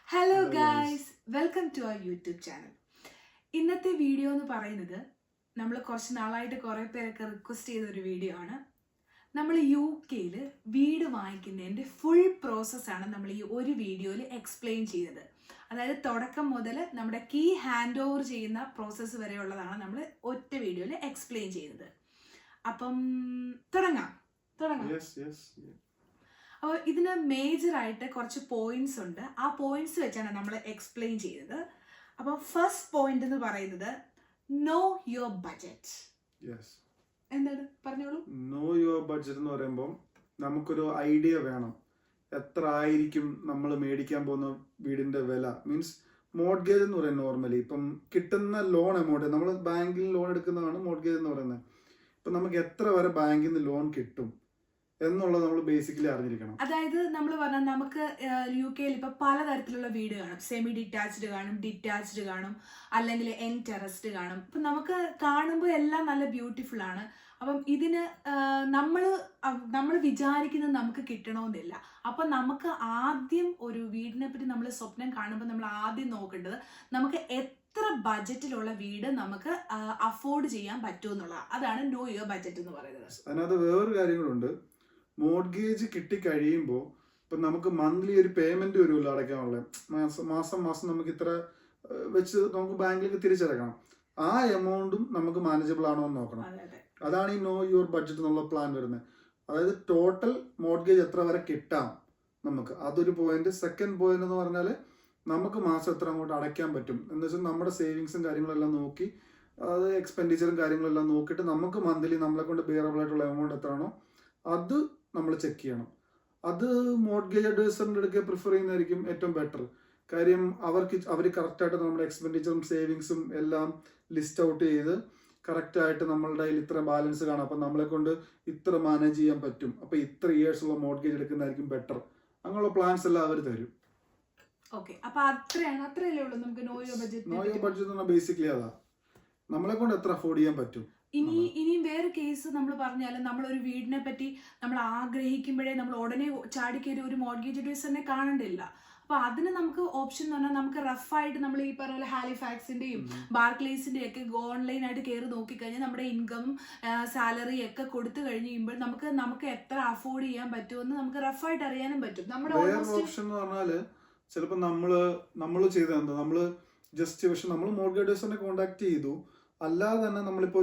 Hello guys, welcome to our YouTube channel. ഇന്നത്തെ video എന്ന് പറയുന്നത് നമ്മൾ കുറച്ച് നാളായിട്ട് കുറേ പേരൊക്കെ റിക്വസ്റ്റ് ചെയ്ത ഒരു വീഡിയോ ആണ്. നമ്മൾ UK വീട് വാങ്ങിക്കുന്നതിൻ്റെ ഫുൾ പ്രോസസ്സാണ് നമ്മൾ ഈ ഒരു വീഡിയോയിൽ എക്സ്പ്ലെയിൻ ചെയ്തത്. അതായത് തുടക്കം മുതൽ നമ്മുടെ കീ ഹാൻഡ് ഓവർ ചെയ്യുന്ന പ്രോസസ്സ് വരെയുള്ളതാണ് നമ്മൾ ഒറ്റ വീഡിയോയിൽ എക്സ്പ്ലെയിൻ ചെയ്തത്. അപ്പം തുടങ്ങാം. അപ്പോൾ ഇതിന് മേജറായിട്ട് കുറച്ച് പോയിന്റ്സ് ഉണ്ട്. ആ പോയിന്റ്സ് വെച്ചാണ് നമ്മൾ എക്സ്പ്ലെയിൻ ചെയ്തത്. അപ്പോൾ ഫസ്റ്റ് പോയിന്റ് എന്ന് പറയുന്നത് നോ യുവർ ബഡ്ജറ്റ്. എന്താണ് പറഞ്ഞോളൂ. നോ യുവർ ബഡ്ജറ്റ് എന്ന് പറയുമ്പോൾ നമുക്കൊരു ഐഡിയ വേണം, എത്ര ആയിരിക്കും നമ്മൾ മേടിക്കാൻ പോകുന്ന വീടിന്റെ വില. മീൻസ് മോർഗേജ് എന്ന് പറയുന്നത് നോർമലി ഇപ്പം കിട്ടുന്ന ലോൺ എമൗണ്ട്, നമ്മൾ ബാങ്കിൽ ലോൺ എടുക്കുന്നതാണ് മോർഗേജ് എന്ന് പറയുന്നത്. ഇപ്പം നമുക്ക് എത്ര വരെ ബാങ്കിൽ നിന്ന് ലോൺ കിട്ടും എന്നുള്ളത് നമ്മൾ ബേസിക്കലി അറിഞ്ഞിരിക്കണം. അതായത് നമ്മൾ പറഞ്ഞാൽ നമുക്ക് UK ഇപ്പൊ പലതരത്തിലുള്ള വീട് കാണും. സെമി ഡിറ്റാച്ച്ഡ് കാണും, ഡിറ്റാച്ച്ഡ് കാണും, അല്ലെങ്കിൽ എൻ ടെറസ്ഡ് കാണും. അപ്പൊ നമുക്ക് കാണുമ്പോൾ എല്ലാം നല്ല ബ്യൂട്ടിഫുൾ ആണ്. അപ്പം ഇതിന് നമ്മൾ വിചാരിക്കുന്നത് നമുക്ക് കിട്ടണമെന്നില്ല. അപ്പൊ നമുക്ക് ആദ്യം ഒരു വീടിനെ പറ്റി നമ്മൾ സ്വപ്നം കാണുമ്പോൾ നമ്മൾ ആദ്യം നോക്കേണ്ടത് നമുക്ക് എത്ര ബഡ്ജറ്റിലുള്ള വീട് നമുക്ക് അഫോർഡ് ചെയ്യാൻ പറ്റുമെന്നുള്ള. അതാണ് നോ യുവർ ബഡ്ജറ്റ് എന്ന് പറയുന്നത്. അതിനകത്ത് വേറൊരു കാര്യങ്ങളുണ്ട്. മോർഗേജ് കിട്ടിക്കഴിയുമ്പോൾ ഇപ്പം നമുക്ക് മന്ത്ലി ഒരു പേയ്മെന്റ് വരുമല്ലോ അടയ്ക്കാനുള്ള. മാസം നമുക്ക് ഇത്ര വെച്ച് നമുക്ക് ബാങ്കിലേക്ക് തിരിച്ചടക്കണം. ആ എമൗണ്ടും നമുക്ക് മാനേജബിൾ ആണോ എന്ന് നോക്കണം. അതാണ് ഈ നോ യുവർ ബഡ്ജറ്റ് എന്നുള്ള പ്ലാൻ വരുന്നത്. അതായത് ടോട്ടൽ മോർഗേജ് എത്ര വരെ കിട്ടാം നമുക്ക്, അതൊരു പോയിന്റ്. സെക്കൻഡ് പോയിന്റ് എന്ന് പറഞ്ഞാൽ നമുക്ക് മാസം എത്ര അങ്ങോട്ട് അടയ്ക്കാൻ പറ്റും എന്ന് വെച്ചാൽ നമ്മുടെ സേവിങ്സും കാര്യങ്ങളെല്ലാം നോക്കി, അത് എക്സ്പെൻഡിച്ചറും കാര്യങ്ങളെല്ലാം നോക്കിയിട്ട് നമുക്ക് മന്ത്ലി നമ്മളെ കൊണ്ട് ബിയറബിൾ ആയിട്ടുള്ള എമൗണ്ട് എത്രയാണോ അത് നമ്മൾ ചെക്ക് ചെയ്യണം. അത് മോർഗേജ് അഡ്വൈസറിൻ്റെ അടുക്കെ പ്രിഫർ ചെയ്യുന്നതായിരിക്കും ഏറ്റവും ബെറ്റർ. കാര്യം അവർ കറക്റ്റായിട്ട് നമ്മുടെ എക്സ്പെൻഡിച്ചറും സേവിങ്സും എല്ലാം ലിസ്റ്റ് ഔട്ട് ചെയ്ത് കറക്റ്റായിട്ട് നമ്മളുടെ കയ്യിൽ ഇത്ര ബാലൻസ് കാണാം, അപ്പം നമ്മളെ കൊണ്ട് ഇത്ര മാനേജ് ചെയ്യാൻ പറ്റും, അപ്പം ഇത്ര ഇയേഴ്സ് ഉള്ള മോർഗേജ് എടുക്കുന്നതായിരിക്കും ബെറ്റർ. അങ്ങനെയുള്ള പ്ലാൻസ് എല്ലാം അവർ തരും. നോ യുവർ ബഡ്ജറ്റ് എന്ന് പറഞ്ഞാൽ ബേസിക്കലി അതാ, നമ്മളെ കൊണ്ട് എത്ര അഫോർഡ് ചെയ്യാൻ പറ്റും. ഇനിയും വേറെ കേസ് നമ്മൾ പറഞ്ഞാലും നമ്മളൊരു വീടിനെ പറ്റി നമ്മൾ ആഗ്രഹിക്കുമ്പോഴേ നമ്മൾ ഉടനെ ചാടിക്കയറി ഒരു മോർഗേജ് അഡ്വൈസറിനെ കാണണ്ടില്ല. അപ്പൊ അതിന് നമുക്ക് ഓപ്ഷൻ എന്ന് പറഞ്ഞാൽ നമുക്ക് റഫായിട്ട് നമ്മൾ ഈ പറഞ്ഞ പോലെ ഹാലിഫാക്സിന്റെയും ബാർക്ലേസിന്റെയും ഒക്കെ ഓൺലൈനായിട്ട് കയറി നോക്കിക്കഴിഞ്ഞാൽ നമ്മുടെ ഇൻകം സാലറി ഒക്കെ കൊടുത്തു കഴിഞ്ഞ് കഴിയുമ്പോൾ നമുക്ക് എത്ര അഫോർഡ് ചെയ്യാൻ പറ്റുമെന്ന് നമുക്ക് റഫായിട്ട് അറിയാനും പറ്റും. നമ്മുടെ ഓപ്ഷൻ എന്ന് പറഞ്ഞാല് ചിലപ്പോൾ നമ്മള് ചെയ്തെന്താ, നമ്മള് ജസ്റ്റ് പക്ഷെ നമ്മൾ മോർഗേജ് അഡ്വൈസറിനെ കോണ്ടാക്ട് ചെയ്തു. അല്ലാതെ തന്നെ നമ്മളിപ്പോ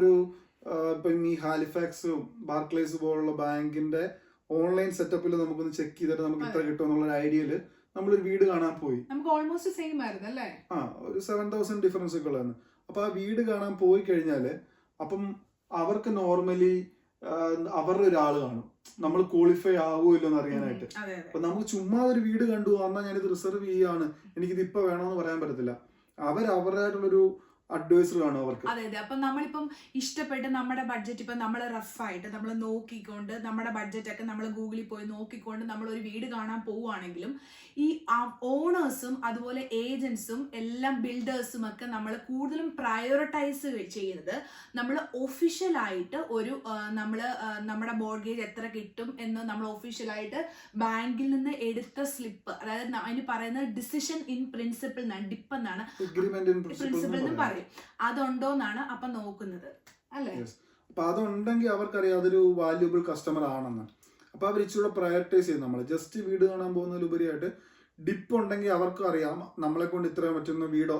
ഇപ്പം ഈ ഹാലിഫാക്സും ബാർക്ലേസ് പോലുള്ള ബാങ്കിന്റെ ഓൺലൈൻ സെറ്റപ്പിൽ നമുക്കൊന്ന് ചെക്ക് ചെയ്തിട്ട് നമുക്ക് ഇത്ര കിട്ടും എന്നുള്ള ഐഡിയയില് നമ്മളൊരു വീട് കാണാൻ പോയി. നമുക്ക് ഓൾമോസ്റ്റ് സെയിം ആയിരുന്നു അല്ലേ? ഒരു 7,000 ഡിഫറൻസ് ഒക്കെ ഉള്ളതാണ്. അപ്പൊ ആ വീട് കാണാൻ പോയി കഴിഞ്ഞാല് അപ്പം അവർക്ക് നോർമലി അവരുടെ ഒരാള് കാണും, നമ്മൾ ക്വാളിഫൈ ആവുമല്ലോ എന്ന് അറിയാനായിട്ട്. അപ്പൊ നമുക്ക് ചുമ്മാ ഒരു വീട് കണ്ടു എന്നാൽ ഞാനിത് റിസർവ് ചെയ്യാണ്, എനിക്കിത് ഇപ്പൊ വേണമെന്ന് പറയാൻ പറ്റത്തില്ല. അവരുടേതായിട്ടുള്ളൊരു അഡ്വൈസർ കാണും അവർക്ക്. അതെ. അപ്പൊ നമ്മളിപ്പം ഇഷ്ടപ്പെട്ട് നമ്മുടെ ബഡ്ജറ്റ് ഇപ്പൊ നമ്മൾ റഫായിട്ട് നമ്മൾ നോക്കിക്കൊണ്ട് നമ്മുടെ ബഡ്ജറ്റ് ഒക്കെ നമ്മൾ ഗൂഗിളിൽ പോയി നോക്കിക്കൊണ്ട് നമ്മൾ ഒരു വീട് കാണാൻ പോവുകയാണെങ്കിലും ഈ ഓണേഴ്സും അതുപോലെ ഏജൻസും എല്ലാം ബിൽഡേഴ്സും ഒക്കെ നമ്മൾ കൂടുതലും പ്രയോറിറ്റൈസ് ചെയ്യുന്നത് നമ്മൾ ഒഫീഷ്യലായിട്ട് ഒരു നമ്മുടെ മോർഗേജ് എത്ര കിട്ടും എന്ന് നമ്മൾ ഒഫീഷ്യലായിട്ട് ബാങ്കിൽ നിന്ന് എടുത്ത സ്ലിപ്പ്, അതായത് അതിന് പറയുന്നത് ഡിസിഷൻ ഇൻ പ്രിൻസിപ്പിൾ എന്നാണ്, ഡിപ്പ് എന്നാണ്, പ്രിൻസിപ്പിൾ എന്ന് പറയും. അതുണ്ടോന്നാണ് അപ്പൊ നോക്കുന്നത് അല്ലേ? അപ്പൊ അതുണ്ടെങ്കിൽ അവർക്കറിയാം അതൊരു വാല്യൂബിൾ കസ്റ്റമർ ആണെന്ന്. അപ്പൊ അവർ ഇച്ചിരി പ്രയോറിറ്റൈസ് ചെയ്യും. നമ്മൾ ജസ്റ്റ് വീട് കാണാൻ പോകുന്നതിലുപരിയായിട്ട് ഡിപ്പ് ഉണ്ടെങ്കിൽ അവർക്കും അറിയാം നമ്മളെ കൊണ്ട് ഇത്ര പറ്റുന്ന വീടോ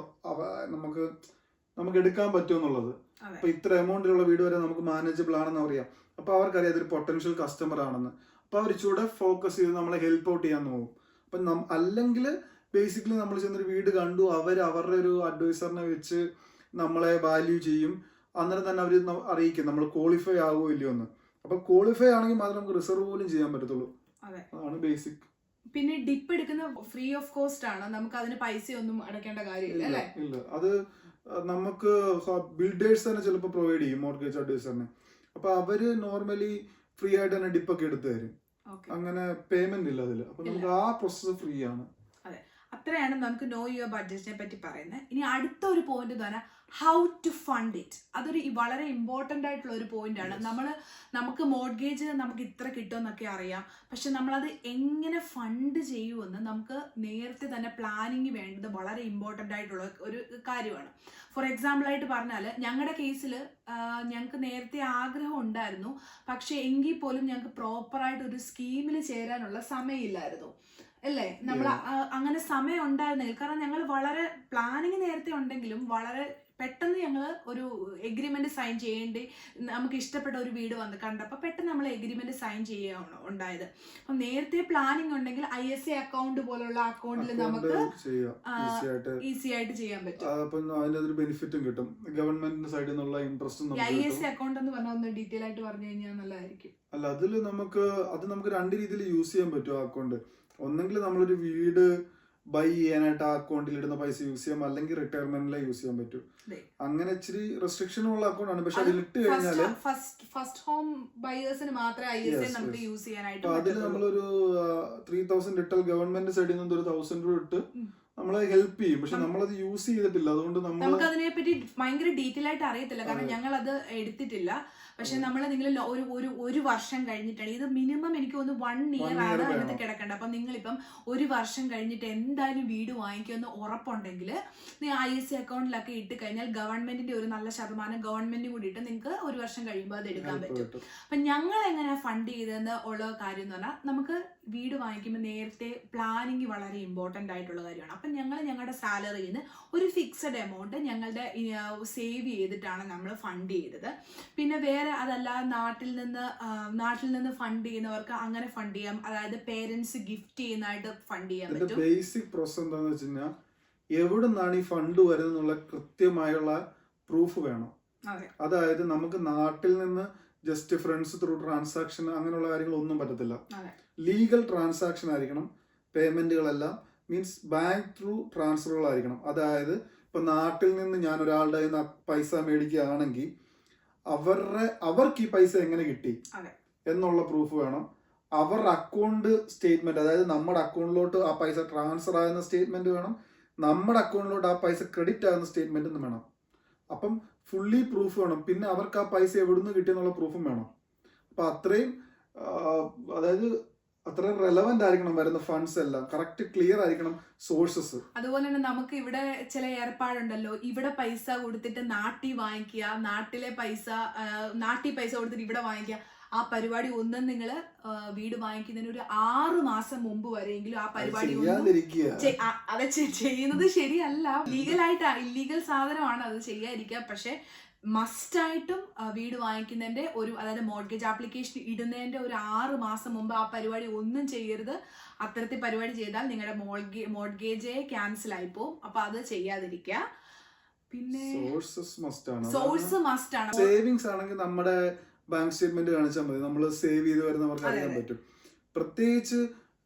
നമുക്ക് എടുക്കാൻ പറ്റുമെന്നുള്ളത്. അപ്പൊ ഇത്ര എമൗണ്ടിലുള്ള വീട് വരെ നമുക്ക് മാനേജബിൾ ആണെന്ന് അറിയാം. അപ്പൊ അവർക്കറിയാം അതൊരു പൊട്ടൻഷ്യൽ കസ്റ്റമർ ആണെന്ന്. അപ്പൊ അവർ ഇച്ചിരി ഫോക്കസ് ചെയ്ത് നമ്മളെ ഹെൽപ്പ് ഔട്ട് ചെയ്യാൻ നോക്കും. അപ്പൊ അല്ലെങ്കിൽ ബേസിക്കലി നമ്മൾ ചെന്നൊരു വീട് കണ്ടു, അവരുടെ ഒരു അഡ്വൈസറിനെ വെച്ച് നമ്മളെ വാല്യൂ ചെയ്യും. അന്നേരം തന്നെ അവർ അറിയിക്കും നമ്മൾ ക്വാളിഫൈ ആകുമോ ഇല്ലയോ എന്ന്. അപ്പൊ ക്വാളിഫൈ ആണെങ്കിൽ മാത്രമേ നമുക്ക് റിസർവ് പോലും ചെയ്യാൻ പറ്റത്തുള്ളൂ. അതാണ് ബേസിക്. പിന്നെ ഡിപ്പ് എടുക്കുന്ന ഫ്രീ ഓഫ് കോസ്റ്റ് ആണ്, നമുക്ക് അതിന് പൈസ ഒന്നും അടയ്ക്കേണ്ട കാര്യമില്ല അല്ലേ? ഇല്ല, അത് നമുക്ക് ബിൽഡേഴ്സ് തന്നെ ചിലപ്പോൾ പ്രൊവൈഡ് ചെയ്യും മോർഗേജ് അഡ്വൈസറിനെ. അപ്പൊ അവര് നോർമലി ഫ്രീ ആയിട്ട് തന്നെ ഡിപ്പൊക്കെ എടുത്തു തരും. അങ്ങനെ പേയ്മെന്റ് ഇല്ല അതില്. അപ്പൊ നമുക്ക് ആ പ്രോസസ് ഫ്രീ ആണ്. അത്ര ഇത്രയാണ് നമുക്ക് നോ യുവർ ബഡ്ജറ്റിനെ പറ്റി പറയുന്നത്. ഇനി അടുത്ത ഒരു പോയിന്റ് എന്ന് പറഞ്ഞാൽ ഹൗ ടു ഫണ്ട് ഇറ്റ്. അതൊരു വളരെ ഇമ്പോർട്ടൻ്റ് ആയിട്ടുള്ള ഒരു പോയിന്റ് ആണ്. നമുക്ക് മോർഗേജ് നമുക്ക് ഇത്ര കിട്ടുമെന്നൊക്കെ അറിയാം, പക്ഷെ നമ്മളത് എങ്ങനെ ഫണ്ട് ചെയ്യുമെന്ന് നമുക്ക് നേരത്തെ തന്നെ പ്ലാനിങ് വേണ്ടത് വളരെ ഇമ്പോർട്ടൻ്റ് ആയിട്ടുള്ള ഒരു കാര്യമാണ്. ഫോർ എക്സാമ്പിൾ ആയിട്ട് പറഞ്ഞാൽ ഞങ്ങളുടെ കേസിൽ ഞങ്ങൾക്ക് നേരത്തെ ആഗ്രഹം ഉണ്ടായിരുന്നു, പക്ഷെ എങ്കിൽ പോലും ഞങ്ങൾക്ക് പ്രോപ്പറായിട്ട് ഒരു സ്കീമിൽ ചേരാനുള്ള സമയമില്ലായിരുന്നു അല്ലേ. നമ്മൾ അങ്ങനെ സമയം ഉണ്ടായിരുന്നെങ്കിൽ, കാരണം ഞങ്ങൾ വളരെ പ്ലാനിങ് നേരത്തെ ഉണ്ടെങ്കിലും വളരെ പെട്ടെന്ന് ഞങ്ങൾ ഒരു എഗ്രിമെന്റ് സൈൻ ചെയ്യേണ്ടി, നമുക്ക് ഇഷ്ടപ്പെട്ട ഒരു വീട് വന്ന് കണ്ടപ്പോൾ പെട്ടെന്ന് നമ്മൾ എഗ്രിമെന്റ് സൈൻ ചെയ്യുകയാണ് ഉണ്ടായത്. അപ്പം നേരത്തെ പ്ലാനിങ് ഉണ്ടെങ്കിൽ ISA അക്കൗണ്ട് പോലുള്ള അക്കൗണ്ടിൽ നമുക്ക് ഈസി ആയിട്ട് ചെയ്യാൻ പറ്റും. അതിനൊരു ബെനിഫിറ്റും കിട്ടും, ഗവൺമെന്റിന്റെ സൈഡിൽ നിന്നുള്ള ഇൻട്രസ്റ്റും. ISA അക്കൗണ്ട് എന്ന് പറഞ്ഞാൽ ഒന്ന് ഡീറ്റെയിൽ ആയിട്ട് പറഞ്ഞു കഴിഞ്ഞാൽ നല്ലതായിരിക്കും. അല്ല, അതിൽ നമുക്ക് രണ്ട് രീതിയിൽ യൂസ് ചെയ്യാൻ പറ്റും ആ അക്കൗണ്ട്. ഒന്നെങ്കിൽ നമ്മളൊരു വീട് ബൈ ചെയ്യാനായിട്ട് ആ അക്കൗണ്ടിൽ ഇടുന്ന പൈസ യൂസ് ചെയ്യാം, അല്ലെങ്കിൽ റിട്ടയർമെന്റിലെ യൂസ് ചെയ്യാൻ പറ്റും. അങ്ങനെ ഇച്ചിരി റെസ്ട്രിക്ഷൻ ഉള്ള അക്കൗണ്ട് ആണ്. പക്ഷെ അതിൽ ഇട്ട് കഴിഞ്ഞാല് ഫസ്റ്റ് ഹോം ബയേഴ്സിന് മാത്രമേ ISA നമുക്ക് യൂസ് ചെയ്യാനായിട്ട്. അതിൽ നമ്മളൊരു 3000 ഇട്ടാൽ ഗവൺമെന്റ് സൈഡിൽ നിന്ന് ഒരു 1000 രൂപ ഇട്ട് നമ്മളെ ഹെൽപ്പ് ചെയ്യും. പക്ഷെ നമ്മളത് യൂസ് ചെയ്തിട്ടില്ല, അതുകൊണ്ട് നമുക്ക് അതിനെ പറ്റി ഭയങ്കര ഡീറ്റെയിൽ ആയിട്ട് അറിയത്തില്ല, കാരണം ഞങ്ങൾ അത് എടുത്തിട്ടില്ല. പക്ഷെ നിങ്ങൾ ഒരു വർഷം കഴിഞ്ഞിട്ടാണ് ഇത് മിനിമം എനിക്ക് ഒന്ന് 1 ഇയർ ആണ് അതിനകത്ത് കിടക്കേണ്ടത്. അപ്പം നിങ്ങളിപ്പം ഒരു വർഷം കഴിഞ്ഞിട്ട് എന്തായാലും വീട് വാങ്ങിക്കുമെന്ന് ഉറപ്പുണ്ടെങ്കിൽ ISA അക്കൗണ്ടിലൊക്കെ ഇട്ട് കഴിഞ്ഞാൽ ഗവൺമെന്റിന്റെ ഒരു നല്ല ശതമാനം ഗവൺമെന്റും കൂടി ഇട്ട് നിങ്ങൾക്ക് ഒരു വർഷം കഴിയുമ്പോൾ അത് എടുക്കാൻ പറ്റും. അപ്പം ഞങ്ങൾ എങ്ങനെയാ ഫണ്ട് ചെയ്തതെന്ന് ഉള്ള കാര്യം എന്ന് പറഞ്ഞാൽ, നമുക്ക് വീട് വാങ്ങിക്കുമ്പോൾ നേരത്തെ പ്ലാനിങ് വളരെ ഇമ്പോർട്ടൻ്റ് ആയിട്ടുള്ള കാര്യമാണ്. അപ്പം ഞങ്ങൾ ഞങ്ങളുടെ സാലറിയിൽ നിന്ന് ഒരു ഫിക്സഡ് എമൗണ്ട് ഞങ്ങളുടെ സേവ് ചെയ്തിട്ടാണ് നമ്മൾ ഫണ്ട് ചെയ്തത്. പിന്നെ അതല്ല നാട്ടിൽ നിന്ന് ഫണ്ട് ചെയ്യുന്നവർക്ക് അങ്ങനെ ഫണ്ട് ചെയ്യാം, അതായത് പേരൻസ് ഗിഫ്റ്റ് ചെയ്യുന്നതായിട്ട് ഫണ്ട് ചെയ്യാൻ പറ്റും. ബേസിക് പ്രോസസ് എന്താണെന്ന് വെച്ച് കഴിഞ്ഞാൽ, എവിടെ നിന്നാണ് ഈ ഫണ്ട് വരുന്നുള്ള കൃത്യമായുള്ള പ്രൂഫ് വേണം. അതായത് നമുക്ക് നാട്ടിൽ നിന്ന് ജസ്റ്റ് ഫ്രണ്ട്സ് ത്രൂ ട്രാൻസാക്ഷൻ അങ്ങനെയുള്ള കാര്യങ്ങളൊന്നും പറ്റത്തില്ല. ലീഗൽ ട്രാൻസാക്ഷൻ ആയിരിക്കണം. പേയ്മെന്റുകളെല്ലാം മീൻസ് ബാങ്ക് ത്രൂ ട്രാൻസ്ഫറുകളായിരിക്കണം. അതായത് ഇപ്പൊ നാട്ടിൽ നിന്ന് ഞാൻ ഒരാളുടെ കയ്യിൽ നിന്ന് പൈസ മേടിക്കുകയാണെങ്കിൽ അവർക്ക് ഈ പൈസ എങ്ങനെ കിട്ടി എന്നുള്ള പ്രൂഫ് വേണം. അവരുടെ അക്കൗണ്ട് സ്റ്റേറ്റ്മെന്റ്, അതായത് നമ്മുടെ അക്കൗണ്ടിലോട്ട് ആ പൈസ ട്രാൻസ്ഫർ ആകുന്ന സ്റ്റേറ്റ്മെന്റ് വേണം, നമ്മുടെ അക്കൗണ്ടിലോട്ട് ആ പൈസ ക്രെഡിറ്റ് ആകുന്ന സ്റ്റേറ്റ്മെന്റും വേണം. അപ്പം ഫുള്ളി പ്രൂഫ് വേണം. പിന്നെ അവർക്ക് ആ പൈസ എവിടുന്ന് കിട്ടിയെന്നുള്ള പ്രൂഫും വേണം. അപ്പൊ അതായത് അത്രയും റെലവെന്റ് ആയിരിക്കണം വരുന്ന ഫണ്ട്സ് എല്ലാം, കറക്റ്റ് ക്ലിയർ ആയിരിക്കണം സോഴ്സസ്. അതുപോലെ തന്നെ നമുക്ക് ഇവിടെ ചില ഏർപ്പാടുണ്ടല്ലോ, ഇവിടെ പൈസ കൊടുത്തിട്ട് നാട്ടിൽ വാങ്ങിക്കുക, നാട്ടിൽ പൈസ കൊടുത്തിട്ട് ഇവിടെ വാങ്ങിക്കുക. ആ പരിപാടി ഒന്നും നിങ്ങൾ വീട് വാങ്ങിക്കുന്നതിന് ഒരു 6 മാസം മുമ്പ് വരെയെങ്കിലും ആ പരിപാടി അത് ചെയ്യുന്നത് ശരിയല്ല. ഇല്ലീഗൽ സാധനമാണ് അത് ചെയ്യാതിരിക്കുക. പക്ഷെ മസ്റ്റായിട്ടും വീട് വാങ്ങിക്കുന്നതിന്റെ അതായത് മോർഗേജ് ആപ്ലിക്കേഷൻ ഇടുന്നതിന്റെ ഒരു 6 മാസം മുമ്പ് ആ പരിപാടി ഒന്നും ചെയ്യരുത്. അത്തരത്തിൽ പരിപാടി ചെയ്താൽ നിങ്ങളുടെ മോർഗേജ് ക്യാൻസൽ ആയി പോകും. അപ്പൊ അത് ചെയ്യാതിരിക്കുക. പിന്നെ സോഴ്സ് മസ്റ്റ് ആണ്. സേവിങ്സ് ആണെങ്കിൽ നമ്മുടെ ബാങ്ക് സ്റ്റേറ്റ്മെന്റ് കാണിച്ചാൽ മതി, നമ്മൾ സേവ് ചെയ്ത് വരുന്നവർക്ക് അറിയാൻ പറ്റും. പ്രത്യേകിച്ച്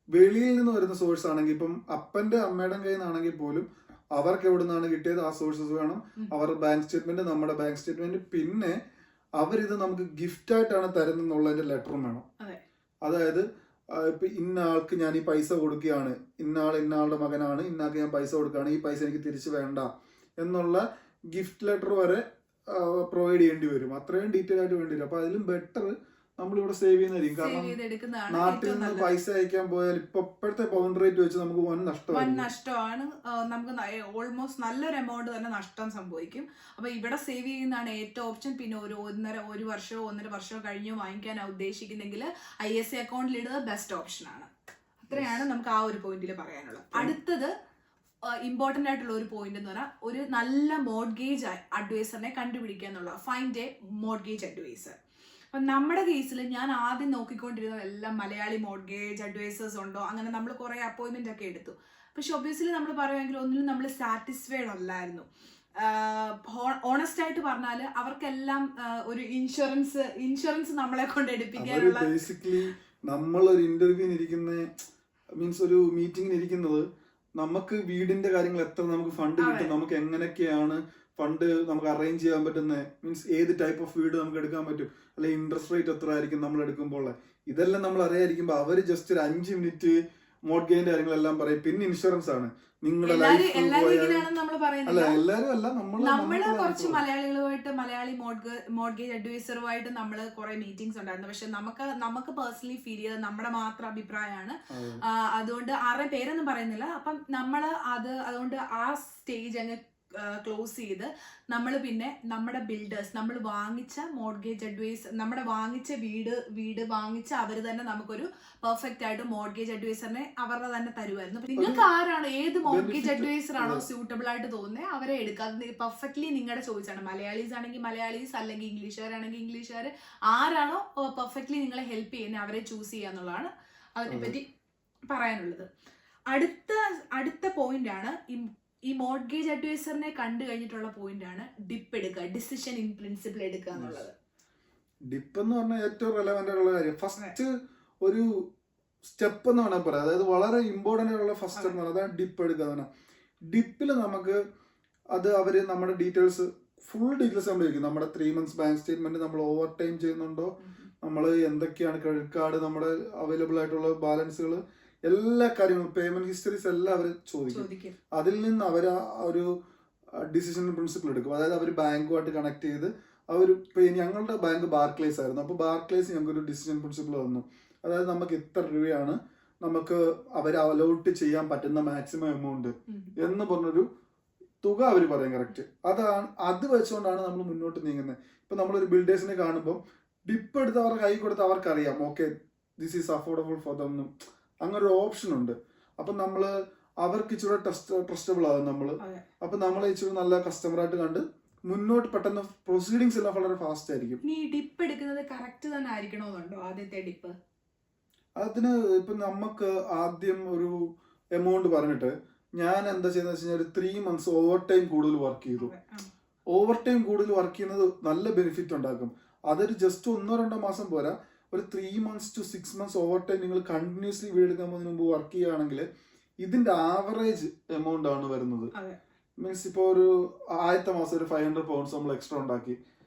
വെളിയിൽ നിന്ന് വരുന്ന സോഴ്സ് ആണെങ്കിൽ, ഇപ്പം അപ്പന്റെ അമ്മയുടെ കയ്യിൽ നിന്നാണെങ്കിൽ പോലും അവർക്ക് എവിടെ നിന്നാണ് കിട്ടിയത് ആ സോഴ്സസ് വേണം. അവരുടെ ബാങ്ക് സ്റ്റേറ്റ്മെന്റ്, നമ്മുടെ ബാങ്ക് സ്റ്റേറ്റ്മെന്റ്, പിന്നെ അവരിത് നമുക്ക് ഗിഫ്റ്റ് ആയിട്ടാണ് തരുന്നുള്ളതിന്റെ ലെറ്ററും വേണം. അതായത് ഇപ്പൊ ഇന്ന ആൾക്ക് ഞാൻ ഈ പൈസ കൊടുക്കുകയാണ്, ഇന്നാളുടെ മകനാണ്, ഇന്നാൾക്ക് ഞാൻ പൈസ കൊടുക്കുകയാണ്, ഈ പൈസ എനിക്ക് തിരിച്ചു വേണ്ട എന്നുള്ള ഗിഫ്റ്റ് ലെറ്റർ വരെ പ്രൊവൈഡ് ചെയ്യേണ്ടി വരും. അത്രയും ഡീറ്റെയിൽ ആയിട്ട് വേണ്ടി വരും. അപ്പൊ അതിലും ബെറ്റർ നമ്മളിവിടെ സേവ് ചെയ്യുന്നതായിരിക്കും. കാരണം നാട്ടിൽ നിന്ന് പൈസ അയക്കാൻ പോയാൽ ഇപ്പോഴത്തെ പൗണ്ട് റേറ്റ് വെച്ച് നമുക്ക് വൻ നഷ്ടമാണ്. നമുക്ക് ഓൾമോസ്റ്റ് നല്ലൊരു എമൗണ്ട് തന്നെ നഷ്ടം സംഭവിക്കും. അപ്പൊ ഇവിടെ സേവ് ചെയ്യുന്നതാണ് ഏറ്റവും ഓപ്ഷൻ. പിന്നെ ഒരു വർഷമോ 1.5 വർഷമോ കഴിഞ്ഞോ വാങ്ങിക്കാൻ ഉദ്ദേശിക്കുന്നെങ്കിൽ ISA അക്കൗണ്ടിൽ ഇടുന്നത് ബെസ്റ്റ് ഓപ്ഷൻ ആണ്. അത്രയാണ് നമുക്ക് ആ ഒരു പോയിന്റിൽ പറയാനുള്ളത്. അടുത്തത് ഇമ്പോർട്ടൻ്റ് ആയിട്ടുള്ള ഒരു പോയിന്റ് എന്ന് പറഞ്ഞാൽ, ഒരു നല്ല മോർഗേജ് അഡ്വൈസറിനെ കണ്ടുപിടിക്കുക എന്നുള്ളത്. Find a mortgage advisor. അപ്പം നമ്മുടെ കേസിൽ ഞാൻ ആദ്യം നോക്കിക്കൊണ്ടിരുന്നത് എല്ലാം മലയാളി മോർഗേജ് അഡ്വൈസേഴ്സ് ഉണ്ടോ, അങ്ങനെ നമ്മൾ കുറേ അപ്പോയിൻമെന്റ് ഒക്കെ എടുത്തു. പക്ഷെ ഒബ്വിയസ്ലി നമ്മൾ പറയുമെങ്കിൽ ഒന്നിലും നമ്മൾ സാറ്റിസ്ഫൈഡ് അല്ലായിരുന്നു. ഓണസ്റ്റ് ആയിട്ട് പറഞ്ഞാൽ അവർക്കെല്ലാം ഒരു ഇൻഷുറൻസ് നമ്മളെ കൊണ്ട് എടുപ്പിക്കാനുള്ള, ബേസിക്കലി നമ്മളൊരു ഇന്റർവ്യൂവിന് ഇരിക്കുന്ന മീൻസ് ഒരു മീറ്റിംഗിന് ഇരിക്കുന്നത്, നമുക്ക് വീടിന്റെ കാര്യങ്ങൾ എത്ര നമുക്ക് ഫണ്ട് കിട്ടും, നമുക്ക് എങ്ങനെയൊക്കെയാണ് ഫണ്ട് നമുക്ക് അറേഞ്ച് ചെയ്യാൻ പറ്റുന്നത്, മീൻസ് ഏത് ടൈപ്പ് ഓഫ് വീട് നമുക്ക് എടുക്കാൻ പറ്റും, അല്ലെങ്കിൽ ഇൻട്രസ്റ്റ് റേറ്റ് എത്ര ആയിരിക്കും നമ്മൾ എടുക്കുമ്പോൾ, ഇതെല്ലാം നമ്മൾ അറിയാതിരിക്കുമ്പോൾ അവർ ജസ്റ്റ് ഒരു 5 മിനിറ്റ് മോഡ്ഗേജിന്റെ കാര്യങ്ങളെല്ലാം പറയും. പിന്നെ ഇൻഷുറൻസ് ആണ്. നിങ്ങളുടെ എല്ലാരും ലൈഫ് എല്ലാരും പോയാൽ ഇങ്ങനെയാണെന്ന് നമ്മൾ അല്ല, പറയുന്നില്ല. എല്ലാരും അല്ല, നമ്മള് കുറച്ച് മലയാളികളുമായിട്ട് മലയാളി മോഡ്ഗേജ് അഡ്വൈസറുമായിട്ട് നമ്മൾ കുറെ മീറ്റിംഗ്സ് ഉണ്ടായിരുന്നു. പക്ഷെ നമുക്ക് പേഴ്സണലി ഫീൽ ചെയ്തത് നമ്മുടെ മാത്രം അഭിപ്രായമാണ്. അതുകൊണ്ട് ആരുടെ പേരൊന്നും പറയുന്നില്ല. അപ്പം അതുകൊണ്ട് ആ സ്റ്റേജ് അങ്ങ് ക്ലോസ് ചെയ്ത് നമ്മൾ പിന്നെ നമ്മുടെ ബിൽഡേഴ്സ്, നമ്മൾ വാങ്ങിച്ച മോഡ്ഗേജ് അഡ്വൈസർ, നമ്മുടെ വാങ്ങിച്ച വീട് വാങ്ങിച്ച അവർ തന്നെ നമുക്കൊരു പെർഫെക്റ്റ് ആയിട്ട് മോഡ്ഗേജ് അഡ്വൈസറിനെ അവരുടെ തന്നെ തരുമായിരുന്നു. നിങ്ങൾക്ക് ആരാണോ, ഏത് മോഡ്ഗേജ് അഡ്വൈസർ ആണോ സ്യൂട്ടബിൾ ആയിട്ട് തോന്നുന്നത് അവരെ എടുക്കുക. പെർഫെക്റ്റ്ലി നിങ്ങളുടെ ചോയ്സ് ആണ്. മലയാളീസ് ആണെങ്കിൽ മലയാളീസ്, അല്ലെങ്കിൽ ഇംഗ്ലീഷുകാരാണെങ്കിൽ ഇംഗ്ലീഷുകാർ, ആരാണോ പെർഫെക്റ്റ്ലി നിങ്ങളെ ഹെൽപ്പ് ചെയ്യുന്നത് അവരെ ചൂസ് ചെയ്യുക എന്നുള്ളതാണ് അതിനെപ്പറ്റി പറയാനുള്ളത്. അടുത്ത പോയിന്റ് ആണ് ഈ മോഡ്ഗേജ് അഡ്വൈസറിനെ കണ്ടു കഴിഞ്ഞിട്ടുള്ള പോയിന്റ് ആണ് ഡിപ്പ് എടുക്കുക, ഡിസിഷൻ ഇൻ പ്രിൻസിപ്പിൾ എടുക്കുക എന്നുള്ളത്. ഡിപ്പ് എന്ന് പറഞ്ഞാൽ ഏറ്റവും റെലവെന്റ് ആയിട്ടുള്ള കാര്യം, ഫസ്റ്റ് ഒരു സ്റ്റെപ്പ് എന്ന് വേണമെങ്കിൽ പറയാം. അതായത് വളരെ ഇമ്പോർട്ടന്റ് ആയിട്ടുള്ള ഫസ്റ്റ് സ്റ്റെപ്പ് എന്ന് പറഞ്ഞാൽ അതാണ് ഡിപ്പ് എടുക്കുക എന്ന് പറഞ്ഞാൽ. ഡിപ്പിൽ നമുക്ക് അവര് നമ്മുടെ ഡീറ്റെയിൽസ്, ഫുൾ ഡീറ്റെയിൽസ് നമ്മൾ ചോദിക്കും. നമ്മുടെ 3 months ബാങ്ക് സ്റ്റേറ്റ്മെന്റ് നമ്മൾ ഓവർ ടൈം ചെയ്യുന്നുണ്ടോ, നമ്മൾ എന്തൊക്കെയാണ് ക്രെഡിറ്റ് കാർഡ്, നമ്മുടെ അവൈലബിൾ ആയിട്ടുള്ള ബാലൻസുകൾ, എല്ലാ കാര്യങ്ങളും, പേയ്മെന്റ് ഹിസ്റ്ററീസ് എല്ലാം അവർ ചോദിക്കും. അതിൽ നിന്ന് അവർ ഒരു ഡിസിഷൻ പ്രിൻസിപ്പിൾ എടുക്കും. അതായത് അവർ ബാങ്കുമായിട്ട് കണക്ട് ചെയ്ത് ഞങ്ങളുടെ ബാങ്ക് ബാർക്ലേസ് ആയിരുന്നു. അപ്പോൾ ബാർക്ലേസ് ഞങ്ങൾക്കൊരു ഡിസിഷൻ പ്രിൻസിപ്പിൾ തന്നു. അതായത് നമുക്ക് ഇത്ര രൂപയാണ് നമുക്ക് അവർ അലോട്ട് ചെയ്യാൻ പറ്റുന്ന മാക്സിമം എമൗണ്ട് എന്ന് പറഞ്ഞൊരു തുക അവർ പറയും കറക്റ്റ്. അത് വെച്ചുകൊണ്ടാണ് നമ്മൾ മുന്നോട്ട് നീങ്ങുന്നത്. ഇപ്പൊ നമ്മളൊരു ബിൽഡേഴ്സിനെ കാണുമ്പോൾ ഡിപ്പ് എടുത്ത് അവരുടെ കൈ കൊടുത്ത് അവർക്കറിയാം, okay this is affordable for them, അങ്ങനെ ഒരു ഓപ്ഷൻ ഉണ്ട്. അപ്പൊ നമ്മള് അവർക്ക് ഇച്ചിരി ട്രസ്റ്റബിൾ ആകും നമ്മള്. അപ്പൊ നമ്മളെ ഇച്ചിരി നല്ല കസ്റ്റമറായിട്ട് കണ്ട് മുന്നോട്ട് പെട്ടെന്ന് പ്രൊസീഡിങ്സ് എല്ലാം വളരെ ഫാസ്റ്റ് ആയിരിക്കും. നീ ഡിപ്പ് എടുക്കുന്നത് കറക്റ്റ് തന്നെ ആയിരിക്കണമെന്നുണ്ടോ? ആദ്യത്തെ ഡിപ്പ് അതിന് ഇപ്പൊ നമുക്ക് ആദ്യം ഒരു എമൗണ്ട് പറഞ്ഞിട്ട് ഞാൻ എന്താ ചെയ്യുന്നത് വെച്ച് കഴിഞ്ഞാൽ 3 months ഓവർ ടൈം കൂടുതൽ വർക്ക് ചെയ്തു. ഓവർ ടൈം കൂടുതൽ വർക്ക് ചെയ്യുന്നത് നല്ല ബെനിഫിറ്റ് ഉണ്ടാക്കും. അതൊരു ജസ്റ്റ് 1-2 മാസം പോരാ, ഒരു 3 months to 6 months over time നിങ്ങൾ കണ്ടിന്യൂസ്ലി വീടെടുക്കാൻ പോകുന്നതിന് മുമ്പ് വർക്ക് ചെയ്യുകയാണെങ്കിൽ ഇതിന്റെ ആവറേജ് എമൗണ്ട് ആണ് വരുന്നത്. മീൻസ് ഇപ്പോൾ ഒരു ആദ്യത്തെ മാസം ഒരു 500 pounds നമ്മൾ എക്സ്ട്രാ ഉണ്ടാക്കി,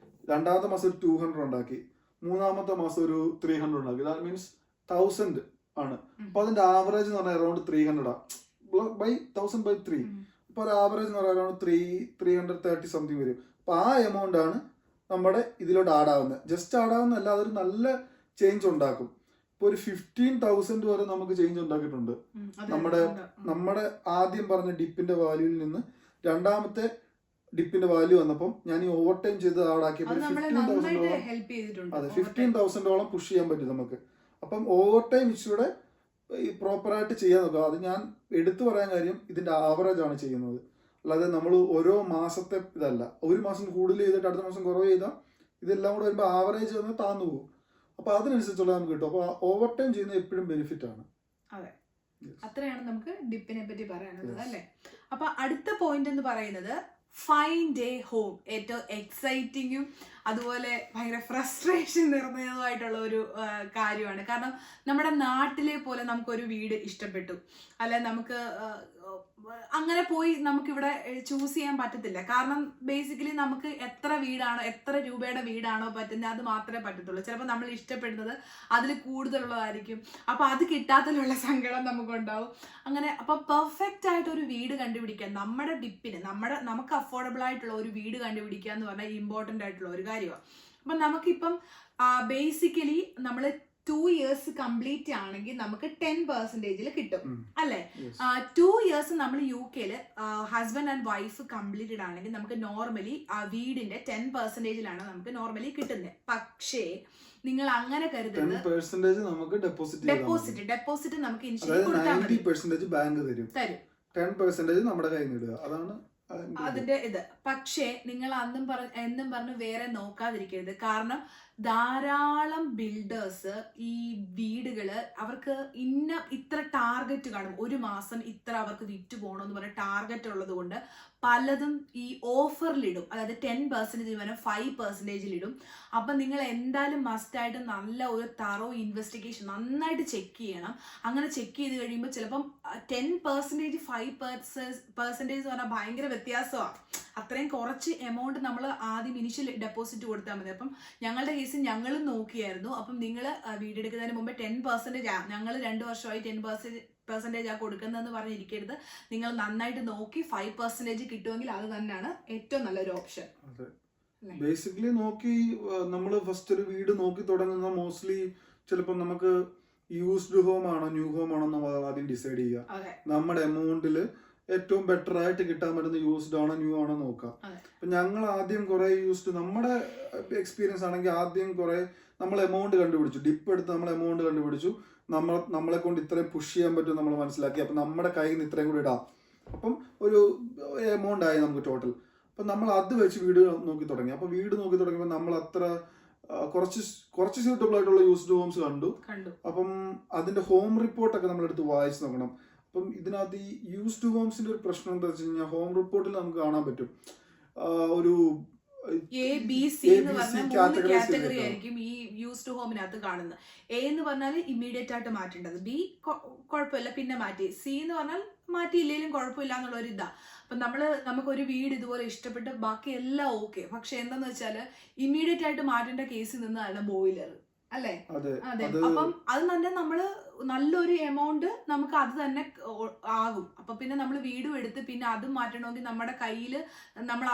രണ്ടാമത്തെ മാസം ഒരു 200 ഉണ്ടാക്കി, മൂന്നാമത്തെ മാസം ഒരു 300 ഉണ്ടാക്കി. ദാറ്റ് മീൻസ് 1000 ആണ്. അപ്പൊ അതിന്റെ ആവറേജ് എന്ന് പറഞ്ഞാൽ അറൌണ്ട് 300 ബൈ 1000 by 3. അപ്പൊ ഒരു ആവറേജ് എന്ന് പറഞ്ഞാൽ അറൌണ്ട് 330 സംതിങ് വരും. അപ്പൊ ആ എമൗണ്ട് ആണ് നമ്മുടെ ഇതിലോട്ട് ആഡാവുന്നത്. ജസ്റ്റ് ആഡാവുന്നതല്ല, അതൊരു നല്ല ചേഞ്ച് ഉണ്ടാക്കും. ഇപ്പൊ ഒരു 15,000 വരെ നമുക്ക് ചേഞ്ച് ഉണ്ടാക്കിയിട്ടുണ്ട്. നമ്മുടെ ആദ്യം പറഞ്ഞ ഡിപ്പിന്റെ വാല്യൂവിൽ നിന്ന് രണ്ടാമത്തെ ഡിപ്പിന്റെ വാല്യൂ വന്നപ്പോൾ ഞാൻ ഈ ഓവർ ടൈം ചെയ്ത് ആടാക്കിയപ്പോൾ 15,000 പുഷ് ചെയ്യാൻ പറ്റും നമുക്ക്. അപ്പം ഓവർ ടൈം ഇച്ചിലൂടെ പ്രോപ്പറായിട്ട് ചെയ്യാൻ നോക്കുക. അത് ഞാൻ എടുത്തു പറയാൻ കാര്യം ഇതിന്റെ ആവറേജ് ആണ് ചെയ്യുന്നത്, അല്ലാതെ നമ്മൾ ഓരോ മാസത്തെ ഇതല്ല. ഒരു മാസം കൂടുതൽ ചെയ്തിട്ട് അടുത്ത മാസം കുറവ് ചെയ്താൽ ഇതെല്ലാം കൂടെ വരുമ്പോൾ ആവറേജ് വന്ന് താന്നു പോകും. അപ്പൊ അതിനനുസരിച്ചുള്ള നമുക്ക് കിട്ടും. അപ്പൊ ഓവർ ടൈം ചെയ്യുന്നത് എപ്പോഴും ബെനിഫിറ്റ് ആണ്. അതെ, അത്രയാണ് നമുക്ക് ഡിപ്പിനെ പറ്റി പറയാനുള്ളത് അല്ലേ. അപ്പൊ അടുത്ത പോയിന്റ് എന്ന് പറയുന്നത് ഫൈൻഡ് എ ഹോം. ഏറ്റവും എക്സൈറ്റിങ്ങും അതുപോലെ ഭയങ്കര ഫ്രസ്ട്രേഷൻ നിറഞ്ഞതുമായിട്ടുള്ള ഒരു കാര്യമാണ്. കാരണം നമ്മുടെ നാട്ടിലെ പോലെ നമുക്കൊരു വീട് ഇഷ്ടപ്പെട്ടു, അല്ലെ നമുക്ക് അങ്ങനെ പോയി നമുക്കിവിടെ ചൂസ് ചെയ്യാൻ പറ്റത്തില്ല. കാരണം ബേസിക്കലി നമുക്ക് എത്ര രൂപയുടെ വീടാണോ പറ്റുന്നത് അത് മാത്രമേ പറ്റത്തുള്ളൂ. ചിലപ്പോൾ നമ്മൾ ഇഷ്ടപ്പെടുന്നത് അതിൽ കൂടുതലുള്ളതായിരിക്കും. അപ്പൊ അത് കിട്ടാത്തതിലുള്ള സങ്കടം നമുക്കുണ്ടാവും. അങ്ങനെ അപ്പൊ പെർഫെക്റ്റ് ആയിട്ട് ഒരു വീട് കണ്ടുപിടിക്കാൻ നമ്മുടെ ഡിപ്പിന് നമുക്ക് അഫോർഡബിൾ ആയിട്ടുള്ള ഒരു വീട് കണ്ടുപിടിക്കുക എന്ന് പറഞ്ഞാൽ ഇമ്പോർട്ടന്റ് ആയിട്ടുള്ള ഒരു കാര്യമാണ്. അപ്പൊ നമുക്കിപ്പം ബേസിക്കലി നമ്മൾ 2 years കംപ്ലീറ്റ് ആണെങ്കിൽ നമുക്ക് 10% കിട്ടും അല്ലെ. 2 years നമ്മൾ UK husband and wife completed ആണെങ്കിൽ നമുക്ക് നോർമലി ആ വീടിന്റെ 10% നമുക്ക് നോർമലി കിട്ടുന്നത്. പക്ഷേ നിങ്ങൾ അങ്ങനെ കരുതുന്നത് 10% നമുക്ക് ഡെപ്പോസിറ്റ് നമുക്ക് ഇനിഷ്യലി കൊടുത്താൽ മതി. 90% ബാങ്ക് തരും, 10% നമ്മുടെ കയ്യിൽ നിന്ന് ഇടുക. അതാണ് അതിന്റെ ഇത്. പക്ഷേ നിങ്ങൾ എന്നും പറഞ്ഞ് വേറെ നോക്കാതിരിക്കരുത്. കാരണം ധാരാളം ബിൽഡേഴ്സ് ഈ വീടുകള് അവർക്ക് ഇത്ര ടാർഗറ്റ് കാണും, ഒരു മാസം ഇത്ര അവർക്ക് വിറ്റ് പോകണമെന്ന് പറഞ്ഞ ടാർഗറ്റ് ഉള്ളത് കൊണ്ട് പലതും ഈ ഓഫറിലിടും. അതായത് 10% വരെ 5% ഇടും. അപ്പം നിങ്ങൾ എന്തായാലും മസ്റ്റായിട്ട് നല്ല ഒരു തറോ ഇൻവെസ്റ്റിഗേഷൻ നന്നായിട്ട് ചെക്ക് ചെയ്യണം. അങ്ങനെ ചെക്ക് ചെയ്ത് കഴിയുമ്പോൾ ചിലപ്പം 10% 5% എന്ന് പറഞ്ഞാൽ ഭയങ്കര വ്യത്യാസമാണ്. അത്രയും കുറച്ച് എമൗണ്ട് നമ്മൾ ആദ്യം ഇനിഷ്യൽ ഡെപ്പോസിറ്റ് കൊടുത്താൽ മതി. അപ്പം ഞങ്ങളുടെ കേസിൽ ഞങ്ങളും നോക്കിയായിരുന്നു. അപ്പം നിങ്ങൾ വീടെടുക്കുന്നതിന് മുമ്പ് 10%, ഞങ്ങൾ 2 വർഷമായി ആ കൊടുക്കുന്നതെന്ന് പറഞ്ഞിരിക്കരുത്. നിങ്ങൾ നന്നായിട്ട് നോക്കി 5% കിട്ടുമെങ്കിൽ അത് തന്നെയാണ് ഏറ്റവും നല്ലൊരു ഓപ്ഷൻ. ബേസിക്കലി നോക്കി നമ്മൾ ഫസ്റ്റ് ഒരു വീട് നോക്കി തുടങ്ങുന്ന മോസ്റ്റ്ലി ചിലപ്പോൾ നമുക്ക് യൂസ്ഡ് ഹോം ആണോ ന്യൂ ഹോം ആണോ നമ്മൾ ആദ്യം ഡിസൈഡ് ചെയ്യുക. നമ്മുടെ എമൗണ്ടിൽ ഏറ്റവും ബെറ്റർ ആയിട്ട് കിട്ടാൻ പറ്റുന്ന യൂസ്ഡ് ആണോ ന്യൂ ആണോ നോക്കാം. അപ്പൊ ഞങ്ങൾ ആദ്യം കുറെ യൂസ്ഡ്, നമ്മുടെ എക്സ്പീരിയൻസ് ആണെങ്കിൽ ആദ്യം കുറെ നമ്മൾ എമൗണ്ട് കണ്ടുപിടിച്ചു, ഡിപ്പ് എടുത്ത് നമ്മൾ എമൗണ്ട് കണ്ടുപിടിച്ചു, നമ്മളെ കൊണ്ട് ഇത്രയും പുഷ് ചെയ്യാൻ പറ്റും നമ്മൾ മനസ്സിലാക്കി. അപ്പൊ നമ്മുടെ കയ്യിൽ നിന്ന് ഇത്രയും കൂടി ഇടാം, അപ്പം ഒരു എമൗണ്ട് ആയി നമുക്ക് ടോട്ടൽ. അപ്പം നമ്മൾ അത് വെച്ച് വീട് നോക്കി തുടങ്ങി. അപ്പോൾ വീട് നോക്കി തുടങ്ങിയപ്പോൾ നമ്മൾ അത്ര കുറച്ച് സ്യൂട്ടബിൾ ആയിട്ടുള്ള യൂസ്ഡ് ഹോംസ് കണ്ടു. അപ്പം അതിന്റെ ഹോം റിപ്പോർട്ടൊക്കെ നമ്മളെടുത്ത് വായിച്ച് നോക്കണം. അപ്പം ഇതിനകത്ത് ഈ യൂസ്ഡ് ഹോംസിന്റെ ഒരു പ്രശ്നം എന്താ വെച്ച് കഴിഞ്ഞാൽ ഹോം റിപ്പോർട്ടിൽ നമുക്ക് കാണാൻ പറ്റും ഒരു ABC എന്ന് പറഞ്ഞാൽ 3 കാറ്റഗറി ആയിരിക്കും ഈ യൂസ്ഡ് ഹോമിനകത്ത് കാണുന്നത്. A എന്ന് പറഞ്ഞാൽ ഇമ്മീഡിയറ്റ് ആയിട്ട് മാറ്റേണ്ടത്, B കുഴപ്പമില്ല പിന്നെ മാറ്റി, C എന്ന് പറഞ്ഞാൽ മാറ്റിയില്ലെങ്കിലും കുഴപ്പമില്ല എന്നുള്ളൊരു ഇതാ. അപ്പൊ നമുക്കൊരു വീട് ഇതുപോലെ ഇഷ്ടപ്പെട്ട് ബാക്കി എല്ലാം ഓക്കെ, പക്ഷെ എന്താന്ന് വെച്ചാല് ഇമ്മീഡിയറ്റ് ആയിട്ട് മാറ്റേണ്ട കേസിൽ നിന്നാണ് ബോയിലർ അല്ലേ? അതെ. അപ്പം അത് തന്നെ നമ്മള് നല്ലൊരു എമൗണ്ട് നമുക്ക് അത് തന്നെ ആകും. അപ്പൊ പിന്നെ നമ്മൾ വീടും എടുത്ത് പിന്നെ അതും മാറ്റണമെങ്കിൽ നമ്മുടെ കയ്യിൽ നമ്മൾ